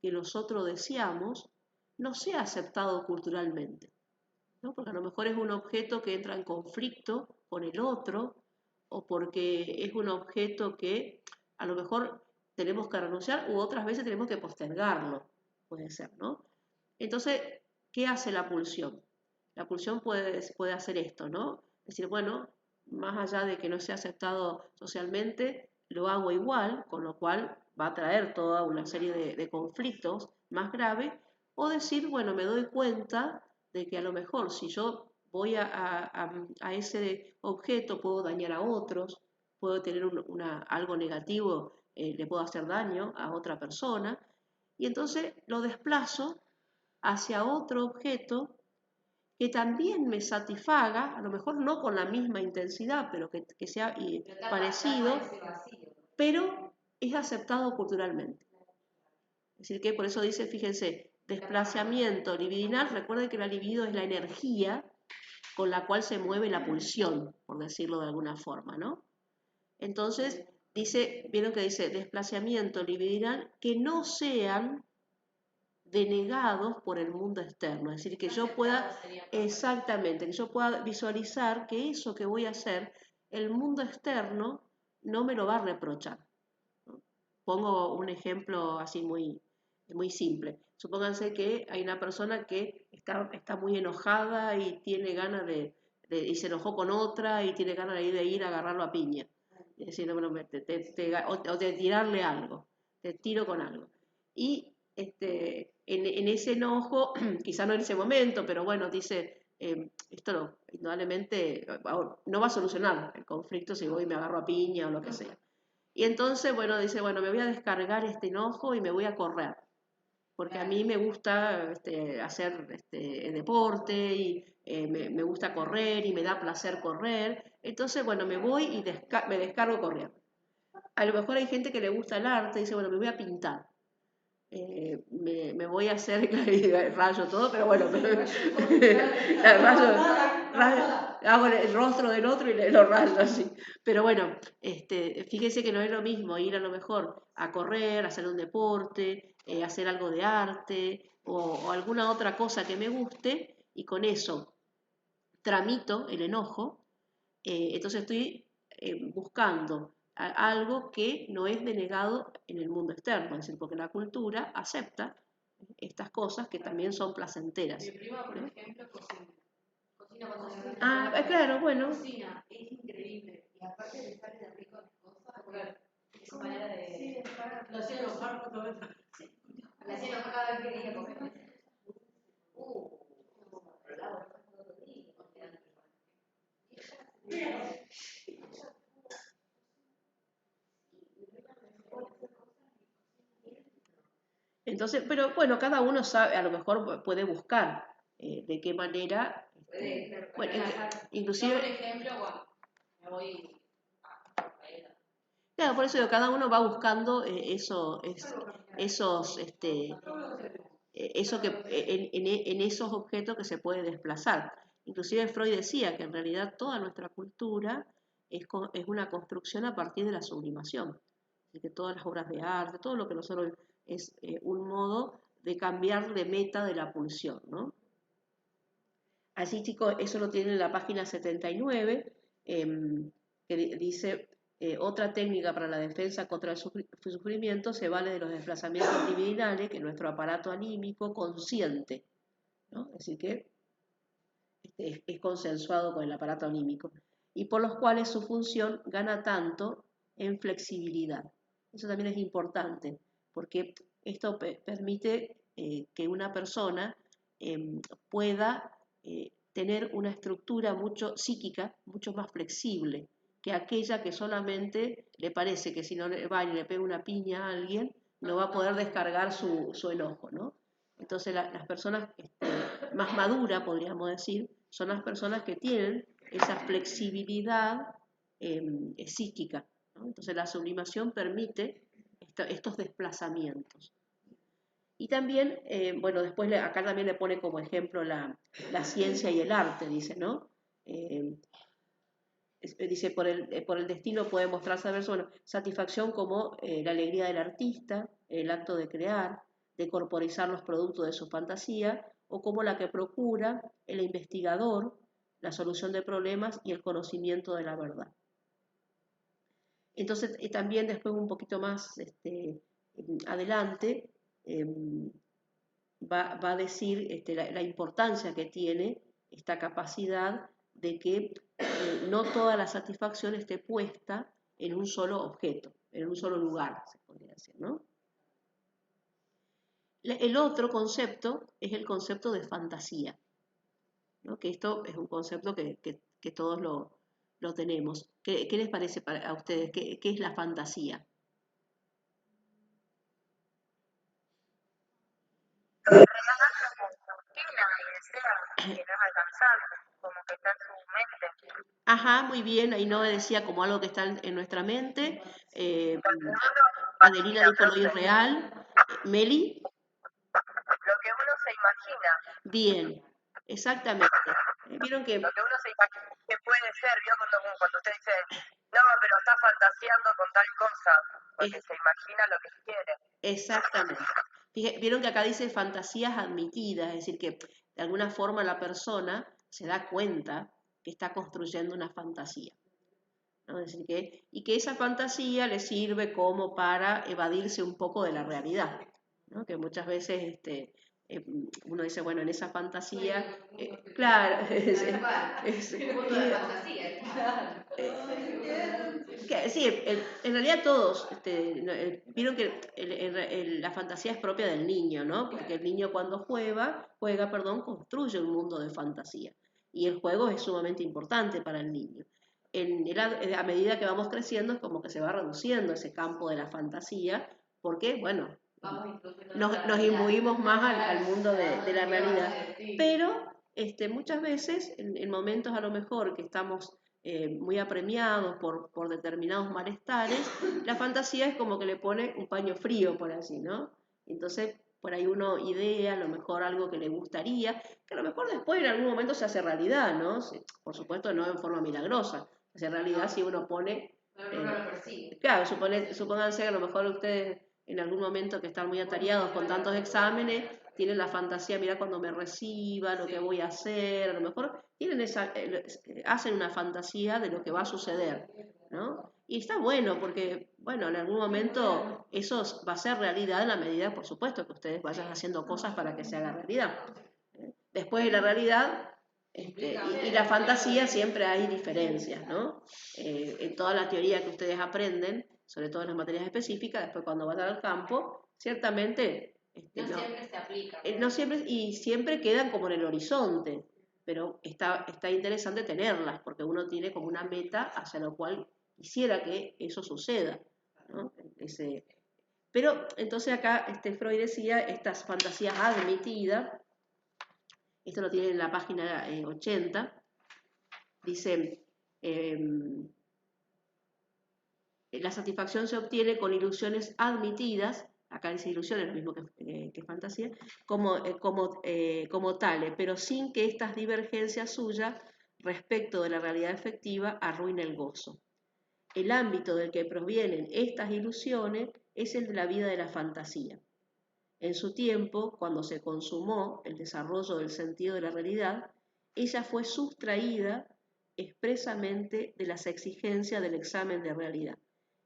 que nosotros deseamos no sea aceptado culturalmente, ¿no? Porque a lo mejor es un objeto que entra en conflicto con el otro, o porque es un objeto que a lo mejor tenemos que renunciar, u otras veces tenemos que postergarlo, puede ser, ¿no? Entonces, ¿qué hace la pulsión? La pulsión puede hacer esto, ¿no? Es decir, bueno, más allá de que no sea aceptado socialmente, lo hago igual, con lo cual va a traer toda una serie de conflictos más graves, o decir, bueno, me doy cuenta de que a lo mejor si yo voy a ese objeto puedo dañar a otros, puedo tener algo negativo, le puedo hacer daño a otra persona, y entonces lo desplazo hacia otro objeto que también me satisfaga, a lo mejor no con la misma intensidad, pero que sea parecido, pero es aceptado culturalmente. Es decir, que por eso dice, fíjense, desplazamiento libidinal, recuerden que la libido es la energía con la cual se mueve la pulsión, por decirlo de alguna forma, ¿no? Entonces, vieron que dice desplazamiento libidinal que no sean denegados por el mundo externo, es decir, que yo pueda, exactamente, que yo pueda visualizar que eso que voy a hacer, el mundo externo no me lo va a reprochar, ¿no? Pongo un ejemplo así muy simple. Supónganse que hay una persona que está muy enojada y tiene ganas y se enojó con otra y tiene ganas de ir a agarrarlo a piña. Es decir, bueno, o de tirarle algo, te tiro con algo. Y en ese enojo, quizá no en ese momento, pero bueno, dice, esto indudablemente no va a solucionar el conflicto si voy y me agarro a piña o lo que sea. Y entonces, bueno, dice, bueno, me voy a descargar este enojo y me voy a correr. porque a mí me gusta hacer deporte y me gusta correr y me da placer correr. Entonces, bueno, me voy y me descargo corriendo. A lo mejor hay gente que le gusta el arte y dice, bueno, me voy a pintar. Me voy a hacer, rayo todo, pero bueno, hago el rostro del otro y lo rayo así. Pero bueno, fíjese que no es lo mismo ir a lo mejor a correr, a hacer un deporte, hacer algo de arte o alguna otra cosa que me guste y con eso tramito el enojo, entonces estoy buscando algo que no es denegado en el mundo externo, es decir, porque la cultura acepta estas cosas que también son placenteras. Mi prima, por ejemplo, cocina. Cocina cuando se Claro, bueno. Cocina, es increíble. Y aparte de sale de rico las cosas, porque es su manera de... Sí, Lo hacía enojar cuando ven. La hacía enojar cada vez que quería comer. Entonces, pero bueno, cada uno sabe, a lo mejor puede buscar de qué manera, bueno, inclusive... Yo, por ejemplo, bueno, me voy a Claro, por eso digo, cada uno va buscando eso que en esos objetos que se puede desplazar. Inclusive Freud decía que en realidad toda nuestra cultura es una construcción a partir de la sublimación. Así que todas las obras de arte, todo lo que nosotros es un modo de cambiar de meta de la pulsión, ¿no? Así, chicos, eso lo tiene en la página 79, que dice, otra técnica para la defensa contra el sufrimiento se vale de los desplazamientos libidinales que nuestro aparato anímico consiente, ¿no? Es decir, que es consensuado con el aparato anímico, y por los cuales su función gana tanto en flexibilidad. Eso también es importante, porque esto permite que una persona pueda tener una estructura psíquica mucho más flexible que aquella que solamente le parece que si no le va y le pega una piña a alguien, no va a poder descargar su enojo, ¿no? Entonces las personas más maduras, podríamos decir, son las personas que tienen esa flexibilidad psíquica, ¿no? Entonces la sublimación permite estos desplazamientos. Y también, bueno, después acá también le pone como ejemplo la ciencia y el arte, dice, ¿no? Dice, por el destino puede mostrarse, bueno, satisfacción como la alegría del artista, el acto de crear, de corporizar los productos de su fantasía, o como la que procura el investigador, la solución de problemas y el conocimiento de la verdad. Entonces, también después un poquito más adelante, va a decir la importancia que tiene esta capacidad de que no toda la satisfacción esté puesta en un solo objeto, en un solo lugar, se podría decir, ¿no? El otro concepto es el concepto de fantasía, ¿no? Que esto es un concepto que todos lo tenemos. ¿Qué les parece a ustedes? ¿Qué es la fantasía? Y desea que no es alcanzable, como que está en su mente. Ajá, muy bien, ahí no decía como algo que está en nuestra mente. Adelina dijo lo irreal. Meli. Lo que uno se imagina. Bien, exactamente. Vieron que... Lo que uno se imagina que puede ser, ¿vio? Cuando usted dice, no, pero está fantaseando con tal cosa, porque se imagina lo que quiere. Exactamente. Vieron que acá dice fantasías admitidas, es decir, que de alguna forma la persona se da cuenta que está construyendo una fantasía, ¿no? Es decir, y que esa fantasía le sirve como para evadirse un poco de la realidad, ¿no? Que muchas veces uno dice, bueno, en esa fantasía, claro, sí, en realidad todos, vieron que la fantasía es propia del niño, ¿no? Porque el niño cuando juega, construye un mundo de fantasía. Y el juego es sumamente importante para el niño. A medida que vamos creciendo es como que se va reduciendo ese campo de la fantasía, porque, bueno, nos imbuimos más al mundo de la realidad. Pero muchas veces, en momentos a lo mejor que estamos muy apremiados por determinados malestares, la fantasía es como que le pone un paño frío, por así, ¿no? Entonces, por ahí uno idea a lo mejor algo que le gustaría, que a lo mejor después en algún momento se hace realidad, ¿no? Por supuesto, no en forma milagrosa, se hace realidad si uno pone... claro, supónganse que a lo mejor ustedes en algún momento que están muy atareados con tantos exámenes, tienen la fantasía, mira cuando me reciba, lo que voy a hacer, a lo mejor tienen hacen una fantasía de lo que va a suceder, ¿no? Y está bueno porque, bueno, en algún momento eso va a ser realidad en la medida, por supuesto, que ustedes vayan haciendo cosas para que se haga realidad. Después de la realidad y la fantasía siempre hay diferencias, ¿no? En toda la teoría que ustedes aprenden, sobre todo en las materias específicas, después cuando vayan al campo, ciertamente... no siempre se aplica. No siempre, y siempre quedan como en el horizonte, pero está interesante tenerlas, porque uno tiene como una meta hacia lo cual quisiera que eso suceda, ¿no? Pero entonces acá Freud decía, estas fantasías admitidas, esto lo tiene en la página 80, dice, la satisfacción se obtiene con ilusiones admitidas, acá dice ilusiones, lo mismo que fantasía, como tales, pero sin que estas divergencias suyas respecto de la realidad efectiva arruinen el gozo. El ámbito del que provienen estas ilusiones es el de la vida de la fantasía. En su tiempo, cuando se consumó el desarrollo del sentido de la realidad, ella fue sustraída expresamente de las exigencias del examen de realidad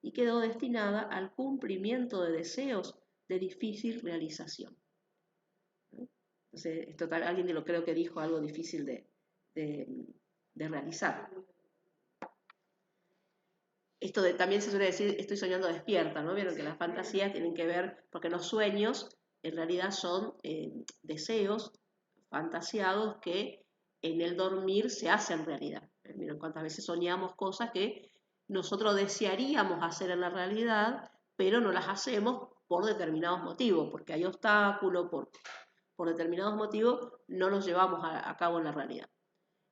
y quedó destinada al cumplimiento de deseos de difícil realización. Entonces, alguien creo que dijo algo difícil de realizar. Esto también se suele decir, estoy soñando despierta, ¿no? Vieron que las fantasías tienen que ver, porque los sueños en realidad son deseos fantasiados que en el dormir se hacen realidad. Miren cuántas veces soñamos cosas que nosotros desearíamos hacer en la realidad, pero no las hacemos por determinados motivos, porque hay obstáculos, por determinados motivos no los llevamos a cabo en la realidad.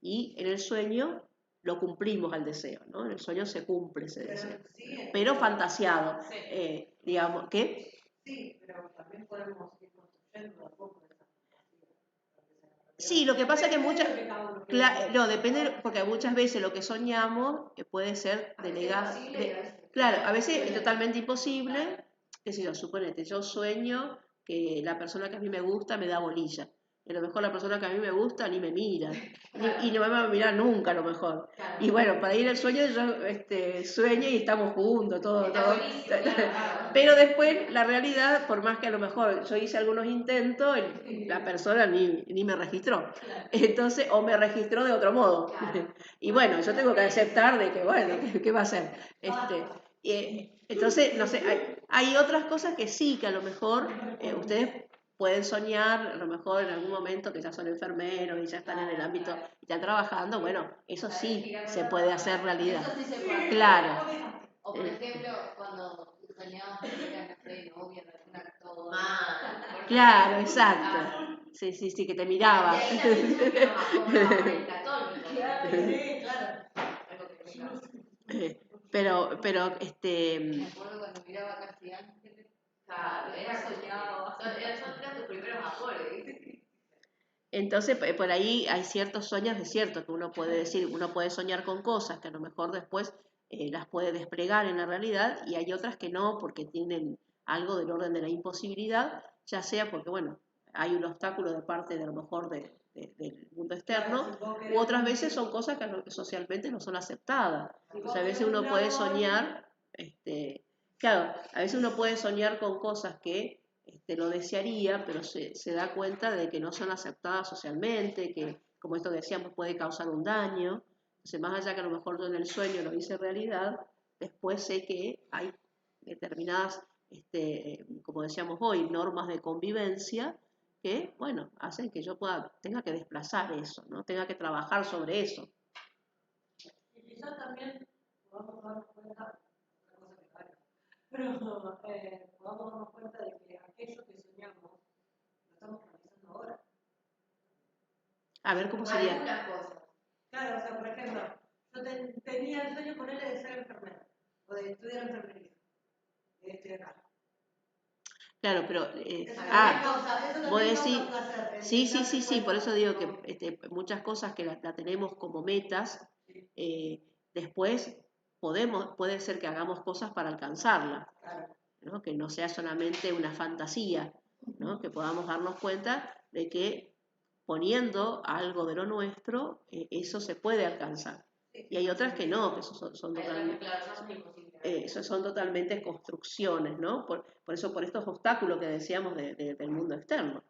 Y en el sueño lo cumplimos al deseo, ¿no? En el sueño se cumple ese deseo, pero fantasiado, digamos, ¿qué? Sí, pero también podemos ir construyendo a poco esa fantasía. Sí, lo que pasa es que no, depende, porque muchas veces lo que soñamos puede ser delegado. Claro, a veces es totalmente imposible, qué sé yo, suponete, yo sueño que la persona que a mí me gusta me da bolilla. Y a lo mejor la persona que a mí me gusta ni me mira, y no me va a mirar nunca a lo mejor. Y bueno, para ir al sueño yo sueño y estamos juntos, todo. Pero después la realidad, por más que a lo mejor yo hice algunos intentos, la persona ni me registró. Entonces, o me registró de otro modo. Y bueno, yo tengo que aceptar de que, bueno, ¿qué va a hacer? Entonces, no sé, hay otras cosas que sí, que a lo mejor ustedes pueden soñar, a lo mejor en algún momento que ya son enfermeros y ya están en el ámbito, y están trabajando, bueno, eso sí se puede hacer realidad. Eso sí se puede hacer. Claro. O por ejemplo, cuando soñabas que eras, no sé, novia de algún actor. Claro, exacto. Sí, que te miraba. Y ahí ya pensás que los amores católicos. Sí, claro. Algo que Pero, me acuerdo cuando miraba a Casi Ángeles. Claro, eran tus primeros amores. Entonces, por ahí hay ciertos sueños, es cierto que uno puede decir, uno puede soñar con cosas que a lo mejor después las puede desplegar en la realidad, y hay otras que no, porque tienen algo del orden de la imposibilidad, ya sea porque, bueno, hay un obstáculo de parte de a lo mejor del mundo externo, u otras veces son cosas que socialmente no son aceptadas. O sea, a veces uno puede soñar, claro, a veces uno puede soñar con cosas que lo desearía, pero se da cuenta de que no son aceptadas socialmente, que, como esto que decíamos, puede causar un daño. Entonces, más allá que a lo mejor yo en el sueño lo hice realidad, después sé que hay determinadas, como decíamos hoy, normas de convivencia que, bueno, hacen que yo tenga que desplazar eso, ¿no? Tenga que trabajar sobre eso. Y quizás también podamos darnos cuenta, otra cosa que vale, pero podamos darnos cuenta de que A ver, ¿cómo sería? Algunas cosas. Claro, o sea, por ejemplo, yo tenía el sueño con él de ser enfermera o de estudiar enfermería. Y estoy acá. Claro, pero... Eso también vos causa decís... placer. Sí, por eso digo que muchas cosas que la tenemos como metas, después puede ser que hagamos cosas para alcanzarla, Claro. ¿no? Que no sea solamente una fantasía, ¿no? Que podamos darnos cuenta de que poniendo algo de lo nuestro, eso se puede alcanzar. Y hay otras que no, que son totalmente... Claro, no son imposibles. Eso son totalmente construcciones, ¿no? Por estos obstáculos que decíamos del mundo externo,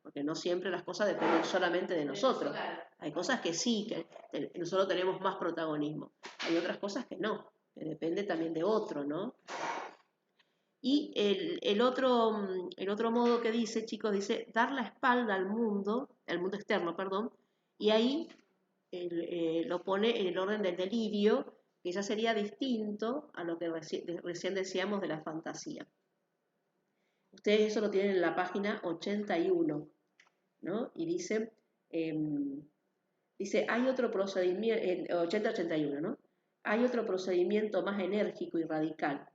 porque no siempre las cosas dependen solamente de nosotros. Hay cosas que sí, que nosotros tenemos más protagonismo. Hay otras cosas que no, que depende también de otro, ¿no? Y el otro modo que dice, chicos, dice dar la espalda al mundo externo, perdón, y ahí lo pone en el orden del delirio, que ya sería distinto a lo que recién decíamos de la fantasía. Ustedes eso lo tienen en la página 81, ¿no? Y dice, hay otro procedimiento, 80-81, ¿no? Hay otro procedimiento más enérgico y radical.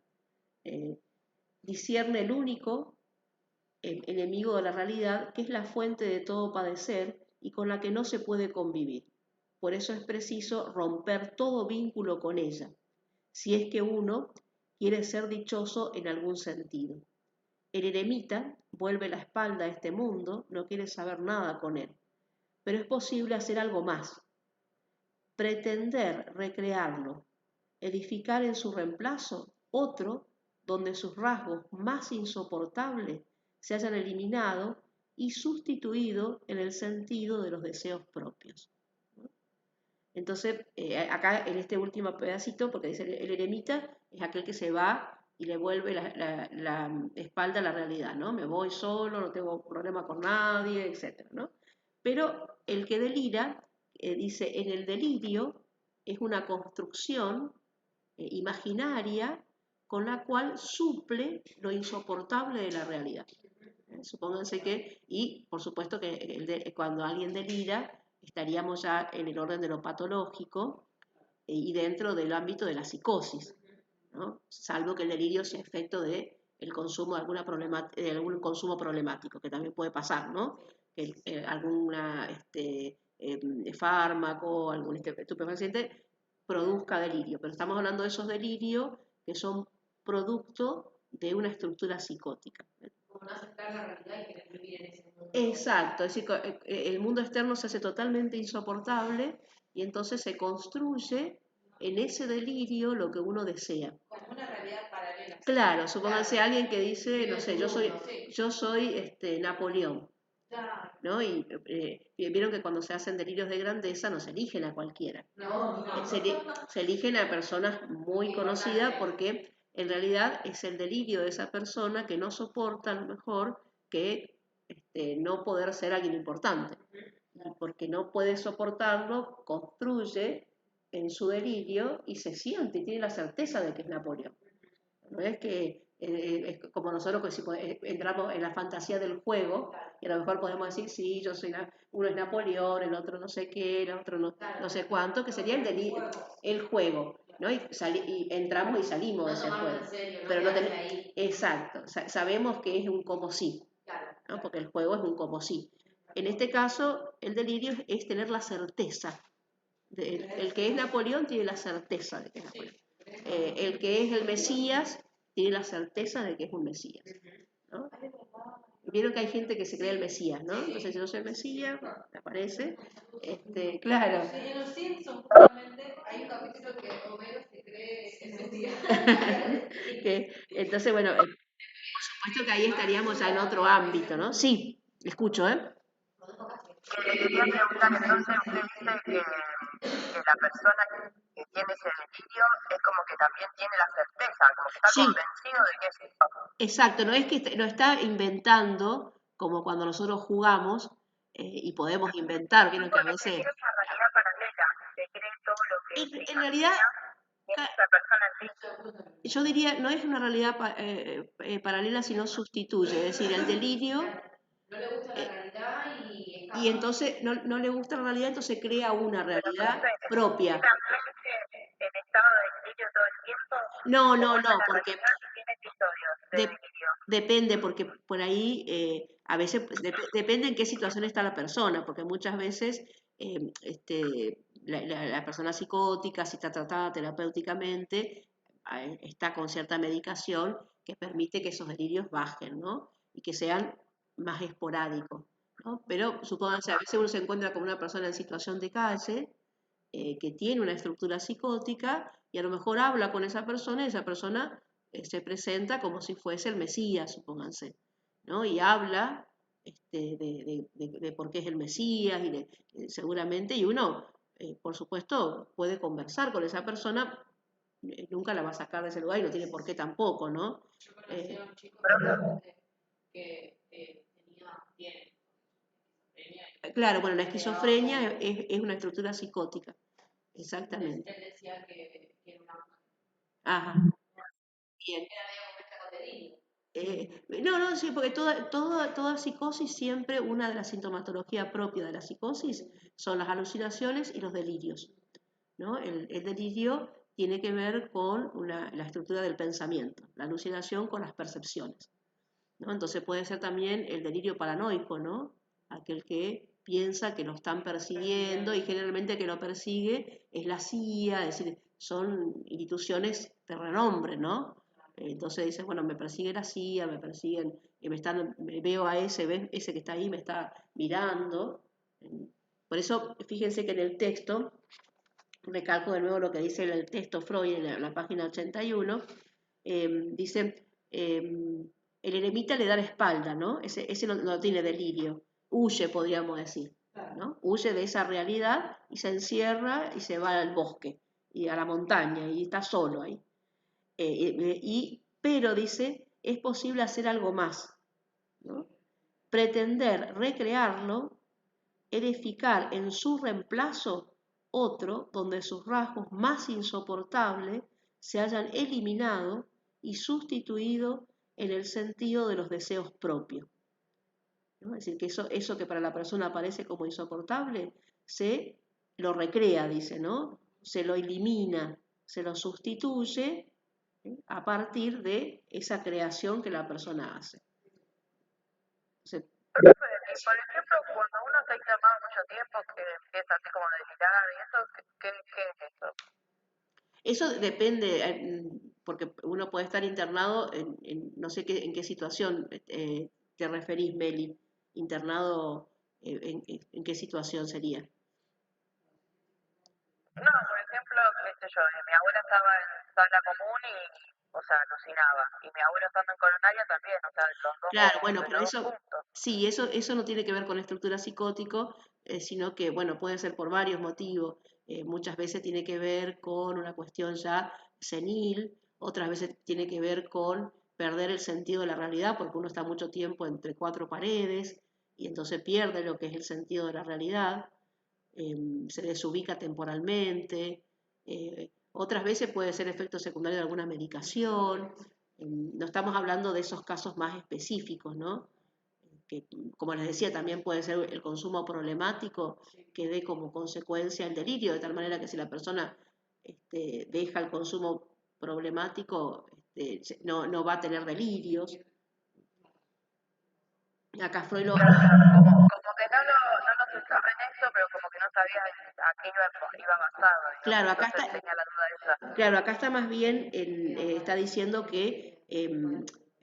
Discierne el único enemigo de la realidad, que es la fuente de todo padecer y con la que no se puede convivir. Por eso es preciso romper todo vínculo con ella, si es que uno quiere ser dichoso en algún sentido. El eremita vuelve la espalda a este mundo, no quiere saber nada con él, pero es posible hacer algo más, pretender recrearlo, edificar en su reemplazo otro donde sus rasgos más insoportables se hayan eliminado y sustituido en el sentido de los deseos propios. Entonces, acá en este último pedacito, porque dice el eremita, es aquel que se va y le vuelve la espalda a la realidad, ¿no? Me voy solo, no tengo problema con nadie, etc., ¿no? Pero el que delira, dice, en el delirio es una construcción imaginaria con la cual suple lo insoportable de la realidad. Supónganse que, y por supuesto que cuando alguien delira, estaríamos ya en el orden de lo patológico y dentro del ámbito de la psicosis, ¿no? Salvo que el delirio sea efecto de el consumo de algún consumo problemático, que también puede pasar, ¿no? Que alguna fármaco, algún estupefaciente produzca delirio, pero estamos hablando de esos delirios que son producto de una estructura psicótica. Como no aceptar la realidad y querer vivir en ese mundo. Exacto, es decir, el mundo externo se hace totalmente insoportable y entonces se construye en ese delirio lo que uno desea. Como una realidad paralela. Claro, supónganse Claro. alguien que dice, Vive no sé, su mundo, sí. yo soy Napoleón, Claro. ¿no? Y vieron que cuando se hacen delirios de grandeza no se eligen a cualquiera. No. Se eligen a personas muy conocidas porque en realidad es el delirio de esa persona que no soporta a lo mejor que no poder ser alguien importante. Y porque no puede soportarlo, construye en su delirio y se siente y tiene la certeza de que es Napoleón. No es que es como nosotros que si entramos en la fantasía del juego y a lo mejor podemos decir, sí, yo soy uno es Napoleón, el otro no sé qué, el otro no sé cuánto, que sería el juego, ¿no? Y entramos y salimos de ese juego. En serio, pero no exacto, sabemos que es un como sí, ¿no? Porque el juego es un como sí. En este caso, el delirio es tener la certeza. El que es Napoleón tiene la certeza de que es Napoleón. El que es el Mesías tiene la certeza de que es un Mesías, ¿no? Vieron que hay gente que se cree el Mesías, ¿no? Entonces, si yo soy el Mesías, me aparece. Claro. Sí, en los Simpsons justamente hay un capítulo que Homero se cree el Mesías. Entonces, bueno, por supuesto que ahí estaríamos ya en otro ámbito, ¿no? Sí, escucho, ¿eh? Que le quería preguntar, entonces usted dice que la persona que tiene ese delirio es como que también tiene la certeza, como que está convencido de que es eso. Exacto, no es que lo está inventando como cuando nosotros jugamos y podemos inventar, vieron que a veces... Es una realidad paralela, que cree todo lo que en realidad, esa persona sí. yo diría, no es una realidad paralela, sino sustituye, es decir, el delirio... No le gusta la realidad y y entonces no le gusta la realidad, entonces crea una Pero realidad profe, propia. ¿esta gente en estado de delirio todo el tiempo? No, ¿O no, vuelve no, a la porque realidad y tiene episodios de de- delirio? depende, porque por ahí a veces pues, depende en qué situación está la persona, porque muchas veces la persona psicótica, si está tratada terapéuticamente, está con cierta medicación que permite que esos delirios bajen, ¿no? Y que sean más esporádicos, ¿no? Pero supónganse, a veces uno se encuentra con una persona en situación de calle que tiene una estructura psicótica y a lo mejor habla con esa persona y esa persona se presenta como si fuese el Mesías, supónganse, ¿no? Y habla de por qué es el Mesías y seguramente, y uno, por supuesto, puede conversar con esa persona, nunca la va a sacar de ese lugar y no tiene por qué tampoco, ¿no? Yo conocí a un chico que tiene esquizofrenia. Claro, bueno, la esquizofrenia es una estructura psicótica, exactamente. Él decía que era una mujer. Ajá, bien. Era medio como mezcla con delirio. No, sí, porque toda psicosis siempre, una de las sintomatologías propias de la psicosis son las alucinaciones y los delirios, ¿no? El delirio tiene que ver con la estructura del pensamiento, la alucinación con las percepciones, ¿no? Entonces puede ser también el delirio paranoico, ¿no? Aquel que piensa que lo están persiguiendo y generalmente que lo persigue es la CIA, es decir, son instituciones de renombre, ¿no? Entonces dice, bueno, me persigue la CIA, me persiguen, veo a ese que está ahí, me está mirando. Por eso, fíjense que en el texto, recalco de nuevo lo que dice el texto Freud en la página 81, dice, el eremita le da la espalda, ¿no? Ese no tiene delirio, huye, podríamos decir, ¿no? Huye de esa realidad y se encierra y se va al bosque y a la montaña y está solo ahí. Pero dice, es posible hacer algo más, ¿no? Pretender recrearlo, edificar en su reemplazo otro donde sus rasgos más insoportables se hayan eliminado y sustituido en el sentido de los deseos propios, ¿no? Es decir, que eso que para la persona parece como insoportable, se lo recrea, dice, ¿no? Se lo elimina, se lo sustituye a partir de esa creación que la persona hace. Entonces, Profe, y por ejemplo, cuando uno está internado mucho tiempo, que empieza así como a delirar y eso, ¿qué es eso? eso depende, porque uno puede estar internado no sé en qué situación te referís, Meli, internado, en qué situación sería. No, por ejemplo, qué sé yo, mi abuela estaba en sala común y, o sea, alucinaba. Y mi abuelo estando en coronaria también, o sea, los dos Claro, bueno, de pero los dos eso, juntos. sí, eso no tiene que ver con estructura psicótico, sino que, bueno, puede ser por varios motivos. Muchas veces tiene que ver con una cuestión ya senil, otras veces tiene que ver con perder el sentido de la realidad, porque uno está mucho tiempo entre cuatro paredes y entonces pierde lo que es el sentido de la realidad, se desubica temporalmente. Otras veces puede ser efecto secundario de alguna medicación. No estamos hablando de esos casos más específicos, ¿no? Que, como les decía, también puede ser el consumo problemático que dé como consecuencia el delirio, de tal manera que si la persona deja el consumo problemático, no va a tener delirios. Acá Freud lo... Como que no lo centraba en esto, pero como que no sabía a qué iba basado, digamos. Claro, acá Entonces está, tenía la duda esa. claro, acá está más bien, está diciendo que,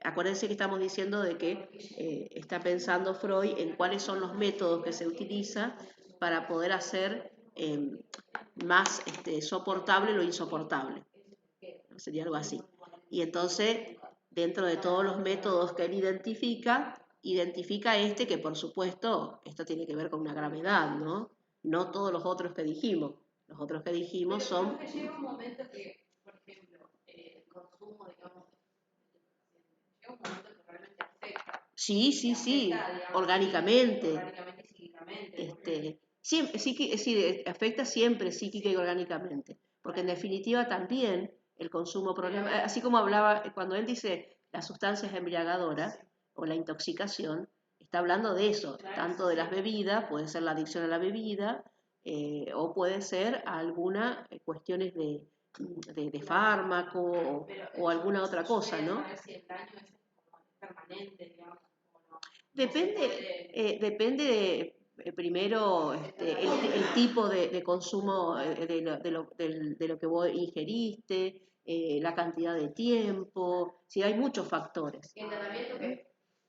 acuérdense que estamos diciendo de que está pensando Freud en cuáles son los métodos que se utilizan para poder hacer más soportable lo insoportable, ¿no? Sería algo así. Y entonces, dentro de todos los métodos que él identifica que por supuesto, esto tiene que ver con una gravedad, ¿no? No todos los otros que dijimos. Los otros que dijimos son... Pero llega un momento que, por ejemplo, el consumo, digamos, llega un momento que realmente afecta. Sí, Afecta, digamos, orgánicamente. Orgánicamente y psíquicamente. Sí, afecta siempre psíquica y orgánicamente, porque en definitiva también el consumo problemático, así como hablaba, cuando él dice las sustancias embriagadoras o la intoxicación, está hablando de eso, Claro, tanto de sí. las bebidas, puede ser la adicción a la bebida, o puede ser algunas cuestiones de fármaco Pero o alguna otra yo cosa, quería ¿no? saber si el daño ese es como permanente, digamos, o no. O se Depende, puede... depende primero el tipo de consumo de lo que vos ingeriste, la cantidad de tiempo, sí, hay muchos factores. Y el tratamiento que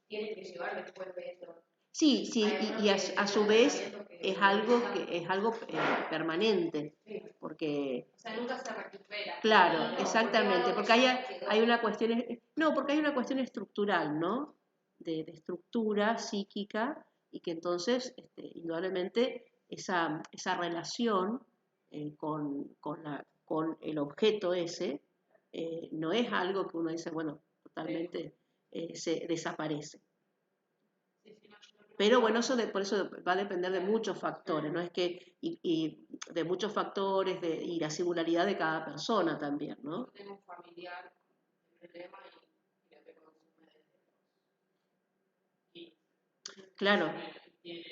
tienen que llevar después de eso. Sí, sí, Hay algunos y a que su tienen vez tratamiento que es algo permanente, sí. porque O sea, nunca se recupera. claro, Y no, exactamente, porque porque ya quedó. hay una cuestión, no, porque hay una cuestión estructural, ¿no? De estructura psíquica y que entonces, indudablemente, esa relación con el objeto ese no es algo que uno dice, bueno, totalmente se desaparece. Sí, sí, no, yo lo Pero preguntaba. bueno, por eso va a depender de muchos factores, ¿no? Es que, y de muchos factores y la singularidad de cada persona también, Yo ¿no? tengo un familiar con problema y lo que consume desde los 15. Claro, Tiene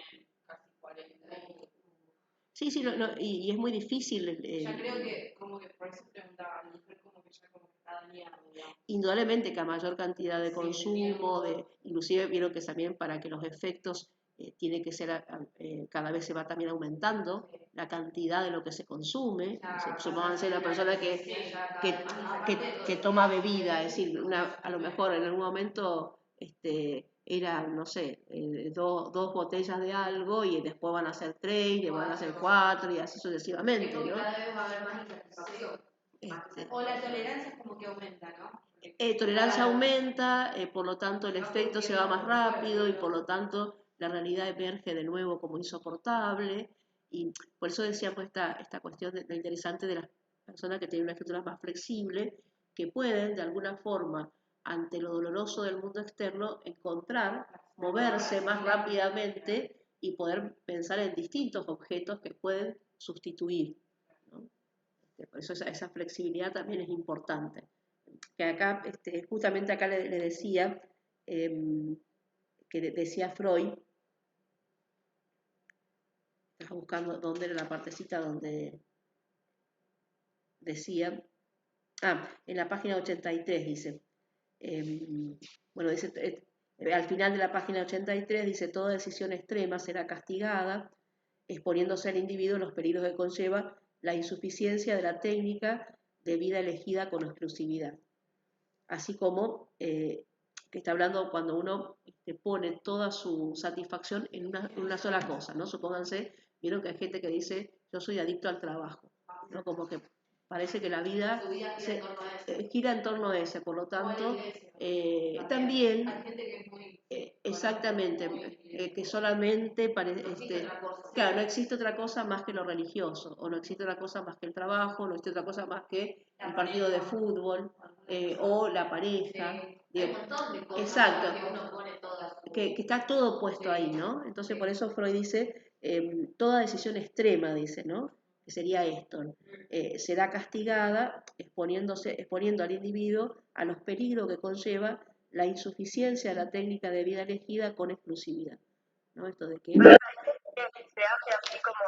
casi 40 y sí, sí, y es muy difícil, ya creo que, como que por eso preguntaba, la mujer como que ya como que está dañada, digamos. indudablemente que a mayor cantidad de Sí, consumo, tiempo. inclusive vieron que también para que los efectos tiene que ser, cada vez se va también aumentando Sí. la cantidad de lo que se consume. Ya, Supónganse la persona que, que, que toma bebida, es decir, a lo mejor en algún momento era, no sé, dos botellas de algo y después van a ser 3, y después van a ser 4 y así sucesivamente, ¿no? cada vez va a haber más insatisfacción. O la tolerancia es como que aumenta, ¿no? Tolerancia aumenta, por lo tanto el efecto se va más rápido y por lo tanto la realidad emerge de nuevo como insoportable. Y por eso decía pues esta cuestión de interesante de las personas que tienen una escritura más flexible, que pueden de alguna forma, ante lo doloroso del mundo externo, encontrar, moverse más rápidamente y poder pensar en distintos objetos que pueden sustituir, ¿no? Por eso esa flexibilidad también es importante. Que acá, justamente acá le decía, que decía Freud, estaba buscando dónde era la partecita donde decía, en la página 83 dice, bueno, dice, al final de la página 83 dice, toda decisión extrema será castigada, exponiéndose al individuo a los peligros que conlleva la insuficiencia de la técnica de vida elegida con exclusividad. Así como que está hablando cuando uno pone toda su satisfacción en una sola cosa, ¿no? Supónganse, vieron que hay gente que dice, yo soy adicto al trabajo, ¿no? Como que parece que la vida gira en torno a ese, por lo tanto, también, Hay gente que es muy... exactamente, que solamente, claro, no existe otra cosa más que lo religioso, o no existe otra cosa más que el trabajo, no existe otra cosa más que el partido de fútbol, o la pareja. Hay Digo, un montón de cosas exacto, que uno pone todas. que está todo puesto ahí, ¿no? Entonces por eso Freud dice, toda decisión extrema, dice, ¿no? Que sería esto, será castigada exponiendo al individuo a los peligros que conlleva la insuficiencia de la técnica de vida elegida con exclusividad, ¿no? Esto de que... Se hace así como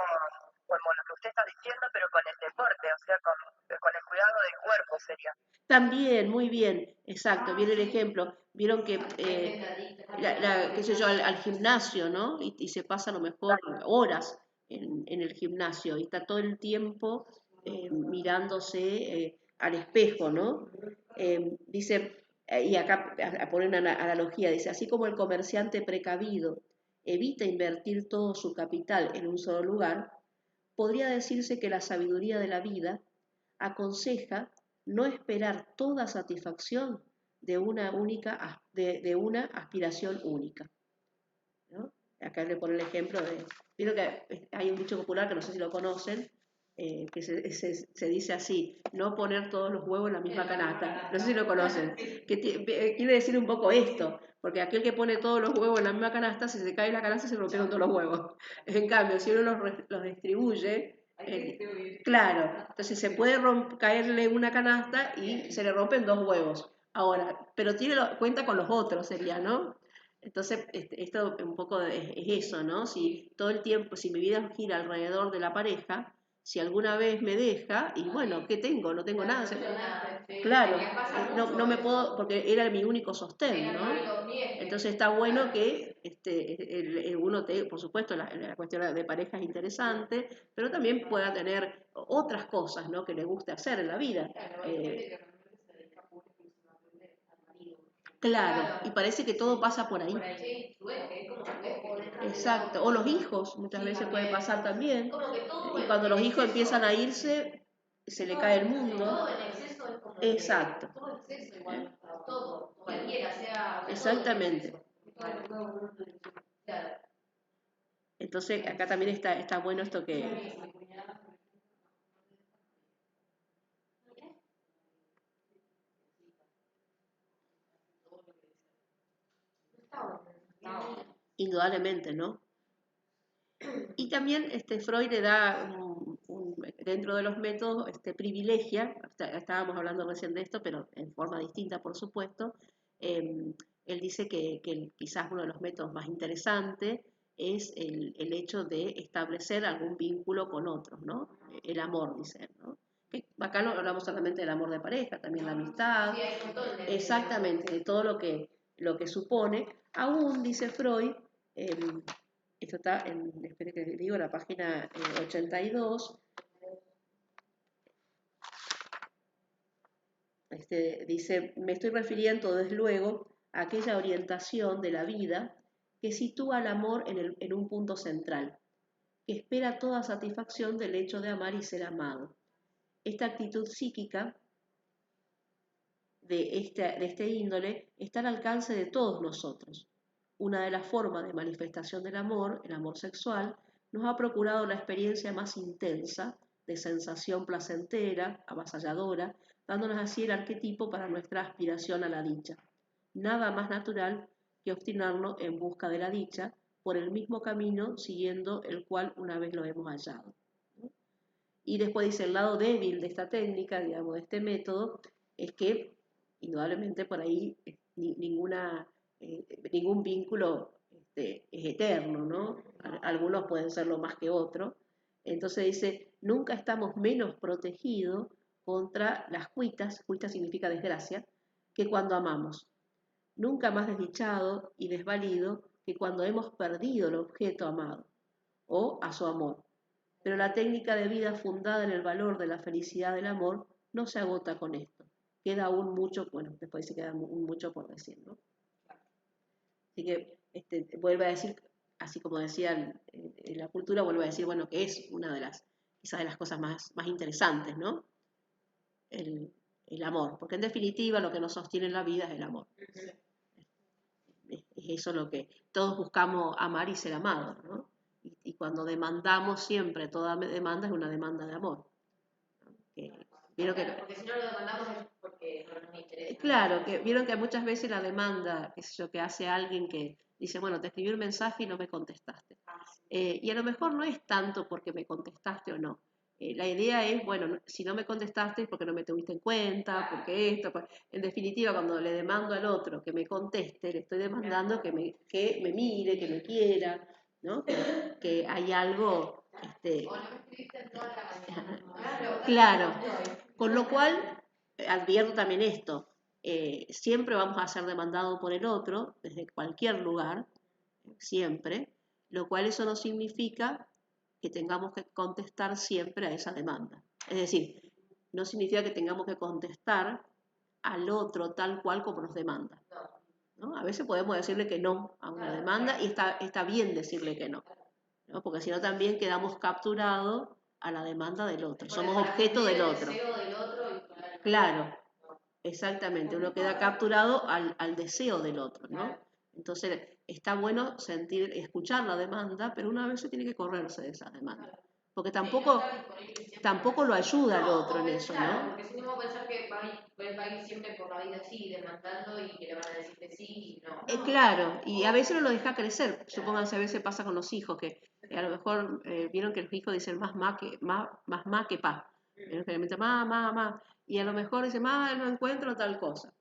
lo que usted está diciendo, pero con el deporte, o sea, con el cuidado del cuerpo sería. También, muy bien, exacto, viene el ejemplo. Vieron que, qué sé yo, al gimnasio, ¿no? Y se pasa a lo mejor horas en el gimnasio y está todo el tiempo mirándose al espejo, ¿no? Dice, y acá a poner una analogía, dice, así como el comerciante precavido evita invertir todo su capital en un solo lugar, podría decirse que la sabiduría de la vida aconseja no esperar toda satisfacción de una aspiración única, ¿no? Acá le pone el ejemplo de, vieron que hay un dicho popular que no sé si lo conocen, que se dice así, no poner todos los huevos en la misma canasta, no sé si lo conocen, que quiere decir un poco esto, porque aquel que pone todos los huevos en la misma canasta, si se cae la canasta se rompieron todos los huevos. En cambio, si uno los distribuye, claro, entonces se puede caerle una canasta y se le rompen 2 huevos. Ahora, pero cuenta con los otros, sería, ¿no? Entonces, esto un poco es eso, ¿no? Si todo el tiempo, si mi vida gira alrededor de la pareja, si alguna vez me deja, y bueno, ¿qué tengo? No tengo nada. Claro, no me puedo, porque era mi único sostén, ¿no? Entonces está bueno que uno, por supuesto, la cuestión de pareja es interesante, pero también pueda tener otras cosas, ¿no? Que le guste hacer en la vida. Claro, y parece que todo pasa por ahí. Exacto, o los hijos, muchas veces puede pasar también. Y cuando los hijos empiezan a irse, se le cae el mundo. Todo en exceso es como Exacto. todo exceso igual, todo, cualquiera, sea exactamente. Claro. Entonces acá también está bueno esto que... Indudablemente, ¿no? Y también Freud le da, dentro de los métodos, privilegia, estábamos hablando recién de esto, pero en forma distinta, por supuesto, él dice que quizás uno de los métodos más interesantes es el hecho de establecer algún vínculo con otros, ¿no? El amor, dice él, ¿no? Que acá no hablamos solamente del amor de pareja, también la amistad, Sí, hay un montón de exactamente, de todo lo que supone. Aún, dice Freud, esto está espere que digo, la página 82. Dice, me estoy refiriendo desde luego a aquella orientación de la vida que sitúa al amor en un punto central, que espera toda satisfacción del hecho de amar y ser amado. Esta actitud psíquica de este índole está al alcance de todos nosotros. Una de las formas de manifestación del amor, el amor sexual, nos ha procurado la experiencia más intensa, de sensación placentera, avasalladora, dándonos así el arquetipo para nuestra aspiración a la dicha. Nada más natural que obstinarnos en busca de la dicha por el mismo camino siguiendo el cual una vez lo hemos hallado. Y después dice, el lado débil de esta técnica, digamos, de este método, es que indudablemente por ahí ningún vínculo es eterno, ¿no? Algunos pueden serlo más que otros. Entonces dice, nunca estamos menos protegidos contra las cuitas significa desgracia, que cuando amamos. Nunca más desdichado y desvalido que cuando hemos perdido el objeto amado o a su amor. Pero la técnica de vida fundada en el valor de la felicidad del amor no se agota con esto. Queda aún mucho, bueno, después dice que queda mucho por decir, ¿no? Así que vuelve a decir, así como decía en la cultura, vuelve a decir, bueno, que es una de las, quizás de las cosas más interesantes, ¿no? El amor, porque en definitiva lo que nos sostiene en la vida es el amor. Es eso lo que todos buscamos, amar y ser amados, ¿no? Y cuando demandamos siempre, toda demanda es una demanda de amor. Vieron claro, porque si no lo demandamos es porque no nos interesa. Claro, que vieron que muchas veces la demanda, qué sé yo, que hace alguien que dice, bueno, te escribí un mensaje y no me contestaste. Y a lo mejor no es tanto porque me contestaste o no. La idea es, bueno, si no me contestaste es porque no me tuviste en cuenta, porque esto, en definitiva, cuando le demando al otro que me conteste, le estoy demandando que me mire, que me quiera, ¿no? Que hay algo... O no me escribiste en toda la mañana. Claro, con lo cual advierto también esto, siempre vamos a ser demandados por el otro, desde cualquier lugar, siempre, lo cual eso no significa que tengamos que contestar siempre a esa demanda. Es decir, no significa que tengamos que contestar al otro tal cual como nos demanda, ¿no? A veces podemos decirle que no a una demanda y está bien decirle que no, ¿no? Porque si no también quedamos capturados a la demanda del otro, somos objeto del otro. Claro, exactamente, uno queda capturado al deseo del otro, ¿no? Entonces está bueno escuchar la demanda, pero una vez se tiene que correrse de esa demanda, porque tampoco lo ayuda al otro en eso, claro, ¿no? porque si no vamos a pensar que va a ir siempre por la vida así, demandando y que le van a decir que sí y no. Claro, y a veces no lo deja crecer, supónganse, a veces pasa con los hijos, que a lo mejor vieron que los hijos dicen más ma que pa, generalmente ma, y a lo mejor dice, ma, no encuentro tal cosa.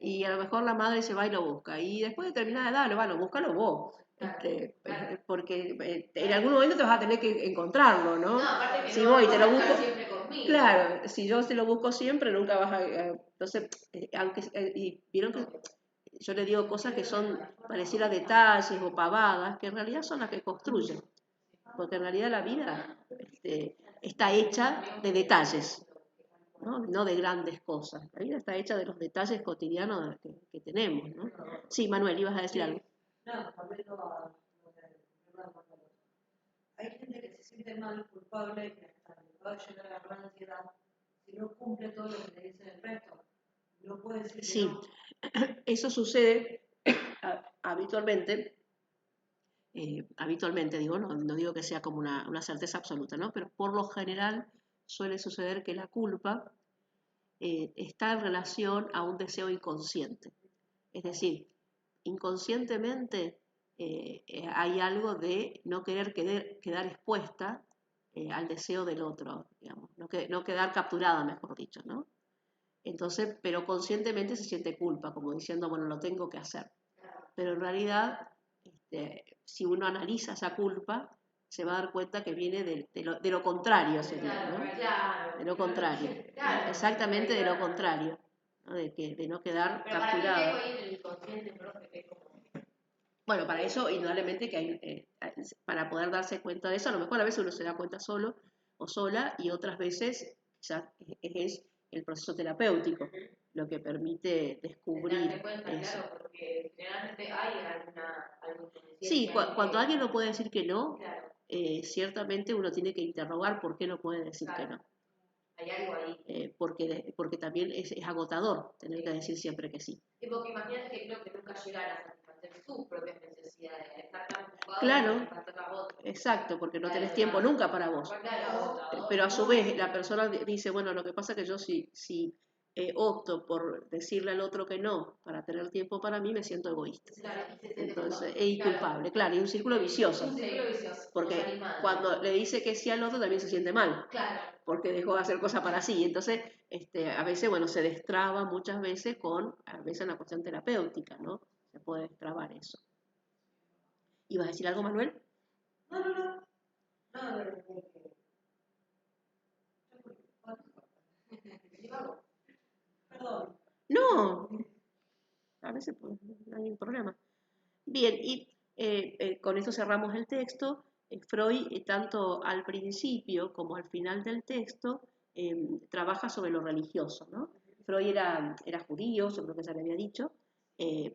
Y a lo mejor la madre se va y lo busca. Y después de determinada edad, bueno, búscalo vos. Porque en algún momento te vas a tener que encontrarlo, ¿no? No, aparte que Si no voy y vas te a lo estar busco, siempre conmigo. claro, si yo te lo busco siempre, nunca vas a... entonces, aunque... y vieron que yo le digo cosas que son pareciera detalles o pavadas, que en realidad son las que construyen. Porque en realidad la vida está hecha de detalles, ¿no? No de grandes cosas. La vida está hecha de los detalles cotidianos que tenemos, ¿no? Sí, Manuel, ibas a decir algo. No, volviendo a lo de hay gente que se siente mal, culpable, que hasta le va a llegar a agarrar ansiedad si no cumple todo lo que le dice el resto. No puede decir que Sí, no. eso sucede habitualmente. Habitualmente digo, no digo que sea como una certeza absoluta, ¿no? Pero por lo general suele suceder que la culpa está en relación a un deseo inconsciente. Es decir, inconscientemente hay algo de no querer quedar expuesta al deseo del otro, digamos, no quedar capturada, mejor dicho, ¿no? Entonces, pero conscientemente se siente culpa, como diciendo, bueno, lo tengo que hacer. Pero en realidad, si uno analiza esa culpa, se va a dar cuenta que viene de lo contrario, sería, ¿no? Claro. De lo contrario. Claro. Exactamente de lo contrario, ¿no? De no quedar Pero capturada. para qué tengo ahí el inconsciente, profe, que es como... Bueno, para eso, indudablemente que hay, para poder darse cuenta de eso, a lo mejor a veces uno se da cuenta solo o sola y otras veces ya es el proceso terapéutico lo que permite descubrir Darte cuenta, eso. claro, porque generalmente hay alguna Sí, conciencia cuando alguien no puede decir que no, claro, ciertamente uno tiene que interrogar por qué no puede decir que no. hay algo ahí. Porque también es agotador tener que decir siempre que sí. Tipo que imagínate que creo que nunca llegar a satisfacer tus propias necesidades, estar tan ocupado Claro, en satisfacer las otras. exacto, porque no Claro, tenés tiempo claro. nunca para vos. Claro, Pero a su vez la persona dice, bueno, lo que pasa es que yo si opto por decirle al otro que no para tener tiempo para mí, me siento egoísta. claro, y se siente Entonces, culpable. es culpable, claro, y un círculo vicioso. Un círculo vicioso. Porque cuando le dice que sí al otro también se siente mal. Claro. Porque dejó de hacer cosas para sí. Entonces, a veces, bueno, se destraba muchas veces a veces en la cuestión terapéutica, ¿no? Se puede destrabar eso. ¿Ibas a decir algo, Manuel? No. Perdón. No, a veces pues, no hay ningún problema. Bien, y con esto cerramos el texto. Freud, tanto al principio como al final del texto, trabaja sobre lo religioso, ¿no? Freud era judío, yo creo que ya le había dicho,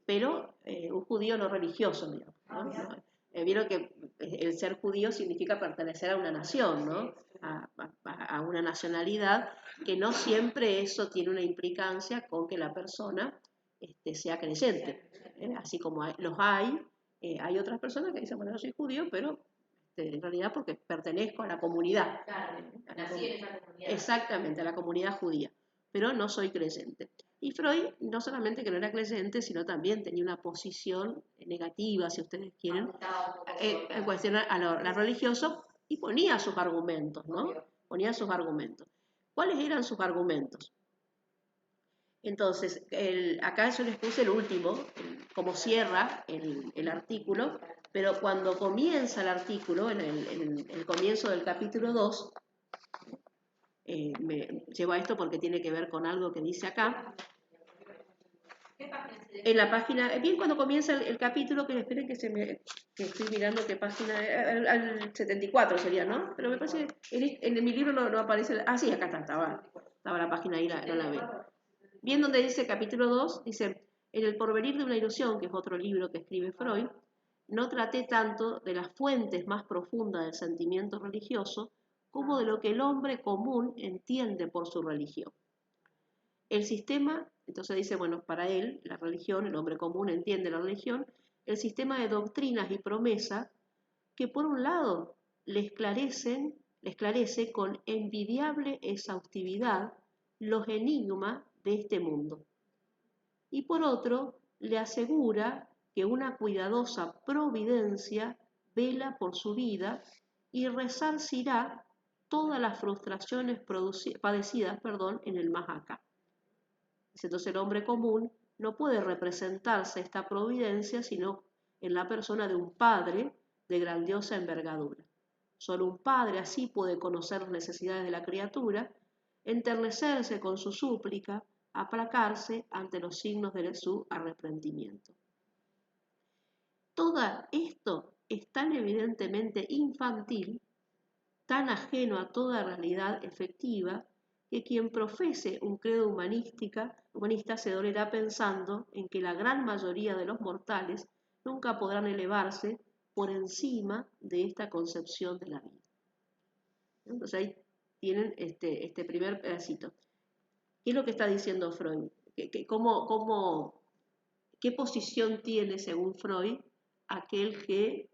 pero un judío no religioso, digamos, ¿no? Vieron que el ser judío significa pertenecer a una nación, ¿no? A una nacionalidad, que no siempre eso tiene una implicancia con que la persona sea creyente. Así como hay otras personas que dicen, bueno, yo soy judío, pero en realidad porque pertenezco a la comunidad. Claro, nací en esa comunidad. Exactamente, a la comunidad judía, pero no soy creyente. Y Freud no solamente que no era creyente, sino también tenía una posición negativa, si ustedes quieren, en cuestión a lo religioso, y ponía sus argumentos, ¿no? Ponía sus argumentos. ¿Cuáles eran sus argumentos? Entonces, acá yo les puse el último, como cierra el artículo, pero cuando comienza el artículo, en el comienzo del capítulo 2, me llevo a esto porque tiene que ver con algo que dice acá. En la página, bien cuando comienza el capítulo, que esperen que estoy mirando qué página, al 74 sería, ¿no? Pero me parece que en mi libro no aparece, sí, acá estaba la página ahí, no la veo. Bien donde dice capítulo 2, dice, en El porvenir de una ilusión, que es otro libro que escribe Freud, no traté tanto de las fuentes más profundas del sentimiento religioso como de lo que el hombre común entiende por su religión. El sistema, entonces dice, bueno, para él, la religión, el hombre común entiende la religión, el sistema de doctrinas y promesas que por un lado le esclarece con envidiable exhaustividad los enigmas de este mundo. Y por otro, le asegura que una cuidadosa providencia vela por su vida y resarcirá todas las frustraciones padecidas en el más acá. Entonces el hombre común no puede representarse esta providencia sino en la persona de un padre de grandiosa envergadura. Solo un padre así puede conocer las necesidades de la criatura, enternecerse con su súplica, aplacarse ante los signos de su arrepentimiento. Todo esto es tan evidentemente infantil, tan ajeno a toda realidad efectiva, que quien profese un credo humanista se dolerá pensando en que la gran mayoría de los mortales nunca podrán elevarse por encima de esta concepción de la vida. Entonces ahí tienen este primer pedacito. ¿Qué es lo que está diciendo Freud? ¿Qué posición tiene, según Freud, aquel que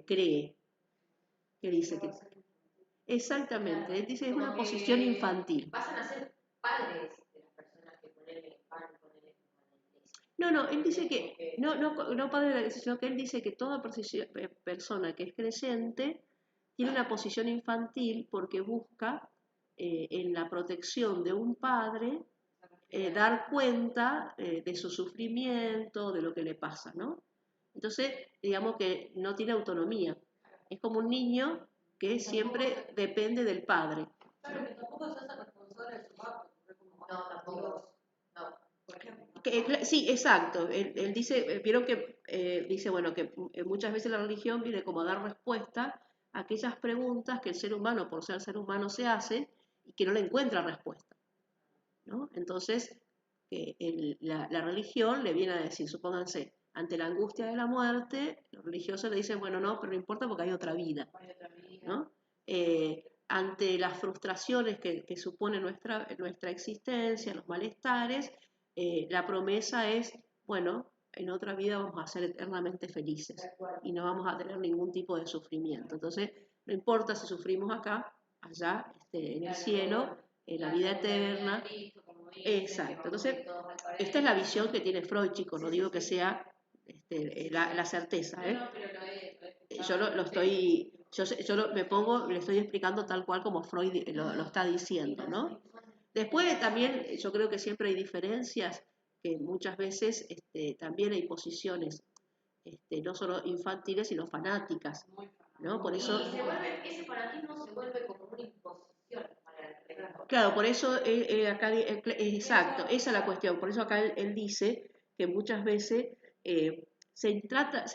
cree? ¿Qué dice? Exactamente, él dice que es una posición infantil. Pasan a ser padres de las personas que van con él. No, él dice que, no padre de la iglesia, sino que él dice que toda persona que es creyente tiene una posición infantil porque busca en la protección de un padre dar cuenta de su sufrimiento, de lo que le pasa, ¿no? Entonces, digamos que no tiene autonomía. Es como un niño que siempre depende del padre. Claro, que tampoco se hace responsable de su acto. No, tampoco. No. Por ejemplo. Sí, exacto. Él dice, vieron que dice, bueno, que muchas veces la religión viene como a dar respuesta a aquellas preguntas que el ser humano, por ser ser humano, se hace y que no le encuentra respuesta, ¿no? Entonces, la religión le viene a decir, supónganse, ante la angustia de la muerte, los religiosos le dicen, bueno, no, pero no importa porque hay otra vida, ¿no? Ante las frustraciones que supone nuestra existencia, los malestares, la promesa es, bueno, en otra vida vamos a ser eternamente felices y no vamos a tener ningún tipo de sufrimiento. Entonces, no importa si sufrimos acá, allá, en el cielo, en la vida eterna. Exacto. Entonces, esta es la visión que tiene Freud, chicos. No digo que sea la certeza, ¿eh? No, pero le estoy explicando tal cual como Freud lo está diciendo, ¿no? Después también yo creo que siempre hay diferencias, que muchas veces también hay posiciones no solo infantiles, sino fanáticas, ¿no? Por eso... ese fanatismo se vuelve como una imposición para el resto. Claro, por eso acá, exacto, esa es la cuestión. Por eso acá él dice que muchas veces se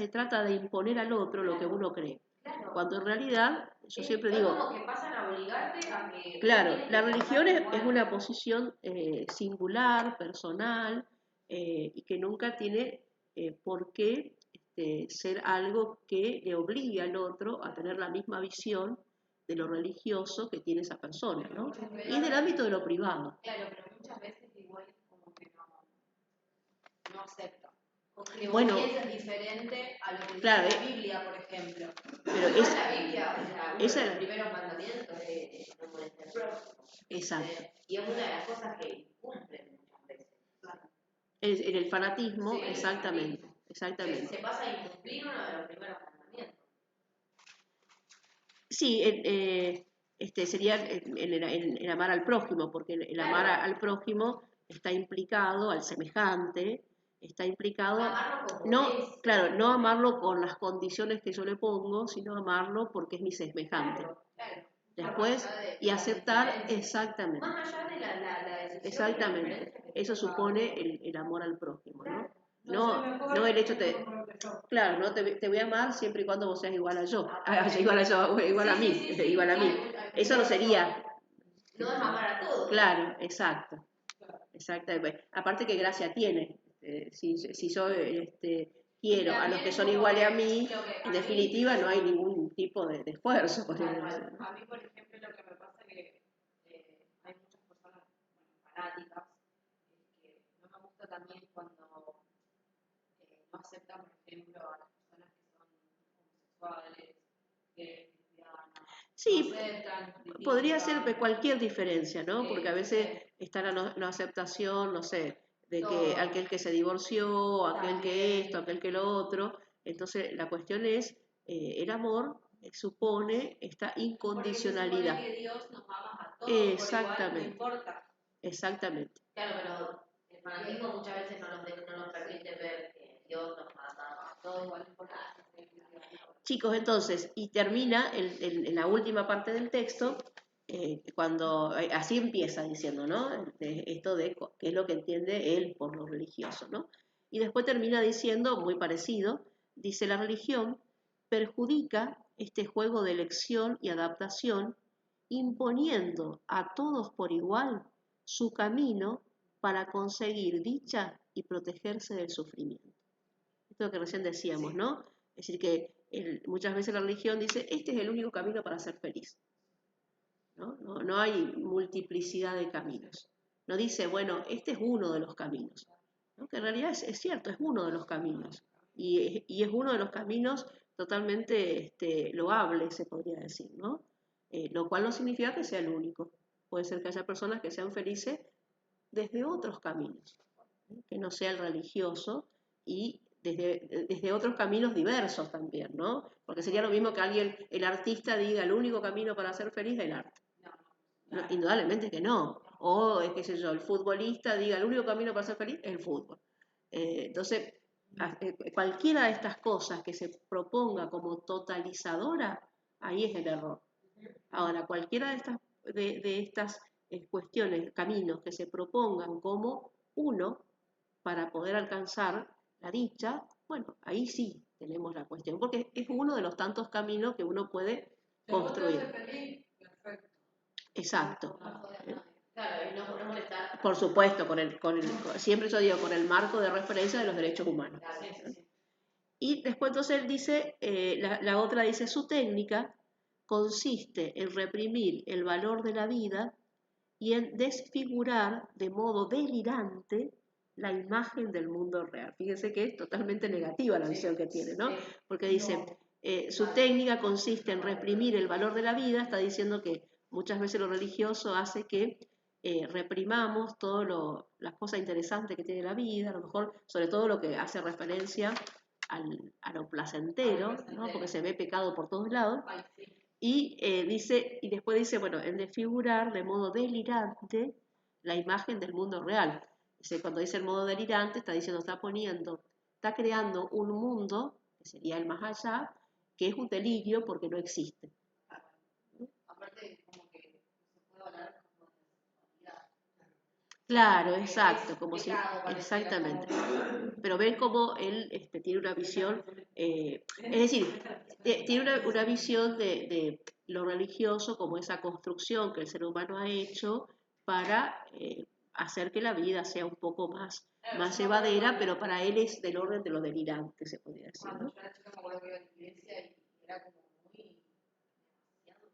trata de imponer al otro lo que uno cree. Claro. Cuando en realidad, yo siempre digo... como que pasan a obligarte a que... Claro, la religión es una posición singular, personal, y que nunca tiene por qué ser algo que le obligue al otro a tener la misma visión de lo religioso que tiene esa persona, ¿no? Y es del ámbito de lo privado. Claro, pero muchas veces igual como que no acepta. Que bueno, vos pienses diferente a lo que claro, dice la Biblia, por ejemplo. Pero la Biblia, o sea, uno esa, de los primeros mandamientos es no molestar al prójimo. Exacto. Y es una de las cosas que incumplen muchas veces. En el fanatismo, Sí, exactamente. Exactamente. Se pasa a incumplir uno de los primeros mandamientos. Sí, sería en amar al prójimo, porque el amar al prójimo está implicado, al semejante, está implicado, claro, no amarlo con las condiciones que yo le pongo, sino amarlo porque es mi semejante. Claro. Después, y aceptar, exactamente. Más allá de la decisión. Exactamente. Eso supone el amor al prójimo, ¿no? No el hecho de... Claro, no te voy a amar siempre y cuando vos seas igual a yo. Igual a mí. Igual a mí. Eso no sería... No es amar a todos. Claro, exacto. Exactamente. Aparte, ¿qué gracia tiene? Si yo quiero a los que son iguales a mí, en definitiva no hay ningún tipo de esfuerzo. A mí, por ejemplo, lo que me pasa es que hay muchas personas fanáticas que no me gusta también cuando no aceptan, por ejemplo, a las personas que son homosexuales, que lesbianas. Sí, no aceptan, podría ser cualquier diferencia, ¿no? Porque a veces está la no aceptación, no sé, de que aquel que se divorció, aquel que esto, aquel que lo otro. Entonces, la cuestión es, el amor supone esta incondicionalidad. Porque se supone que Dios nos ama a todos, Exactamente. por igual, no importa. Exactamente. Claro, pero el fanatismo muchas veces no nos permite ver que Dios nos mata, todo igual importante. Chicos, entonces, y termina en la última parte del texto, cuando así empieza diciendo, ¿no? Esto de qué es lo que entiende él por lo religioso, ¿no? Y después termina diciendo, muy parecido, dice: la religión perjudica este juego de elección y adaptación, imponiendo a todos por igual su camino para conseguir dicha y protegerse del sufrimiento. Esto es lo que recién decíamos, ¿no? Es decir, que muchas veces la religión dice: este es el único camino para ser feliz. No hay multiplicidad de caminos. No dice, bueno, este es uno de los caminos. ¿No? Que en realidad es cierto, es uno de los caminos. Y es uno de los caminos totalmente loable, se podría decir, ¿no? Lo cual no significa que sea el único. Puede ser que haya personas que sean felices desde otros caminos, que no sea el religioso, y desde otros caminos diversos también, ¿no? Porque sería lo mismo que el artista diga: el único camino para ser feliz es el arte. No, indudablemente que no. O, qué sé yo, el futbolista diga: el único camino para ser feliz es el fútbol. Entonces, cualquiera de estas cosas que se proponga como totalizadora, ahí es el error. Ahora, cualquiera de estas cuestiones, caminos que se propongan como uno para poder alcanzar la dicha, bueno, ahí sí tenemos la cuestión, porque es uno de los tantos caminos que uno puede construir. Perfecto. Exacto. Claro, y no molestar. Por supuesto, siempre yo digo, con el marco de referencia de los derechos humanos. Y después entonces él dice, la otra dice: su técnica consiste en reprimir el valor de la vida y en desfigurar de modo delirante la imagen del mundo real. Fíjense que es totalmente negativa la visión que tiene, ¿no? Porque dice, su técnica consiste en reprimir el valor de la vida. Está diciendo que muchas veces lo religioso hace que reprimamos todas las cosas interesantes que tiene la vida, a lo mejor sobre todo lo que hace referencia a lo placentero, ¿no? Porque se ve pecado por todos lados. Y después dice, bueno, en desfigurar de modo delirante la imagen del mundo real. Cuando dice el modo delirante, está diciendo, está creando un mundo, que sería el más allá, que es un delirio porque no existe. Aparte, como que se puede hablar como de sexualidad. Claro, exacto, como si, Pecado, exactamente. Pero ven cómo él tiene una visión, es decir, tiene una visión de lo religioso como esa construcción que el ser humano ha hecho para hacer que la vida sea un poco más llevadera, pero para él es del orden de lo delirante, se podría decir, ¿no? Cuando yo era chica me acuerdo que iba a la iglesia y era como muy demasiado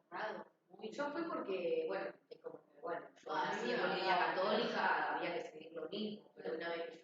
cerrado. Yo fui porque, bueno, es como que, bueno, yo nací en familia católica, había que seguir lo mismo, pero una vez que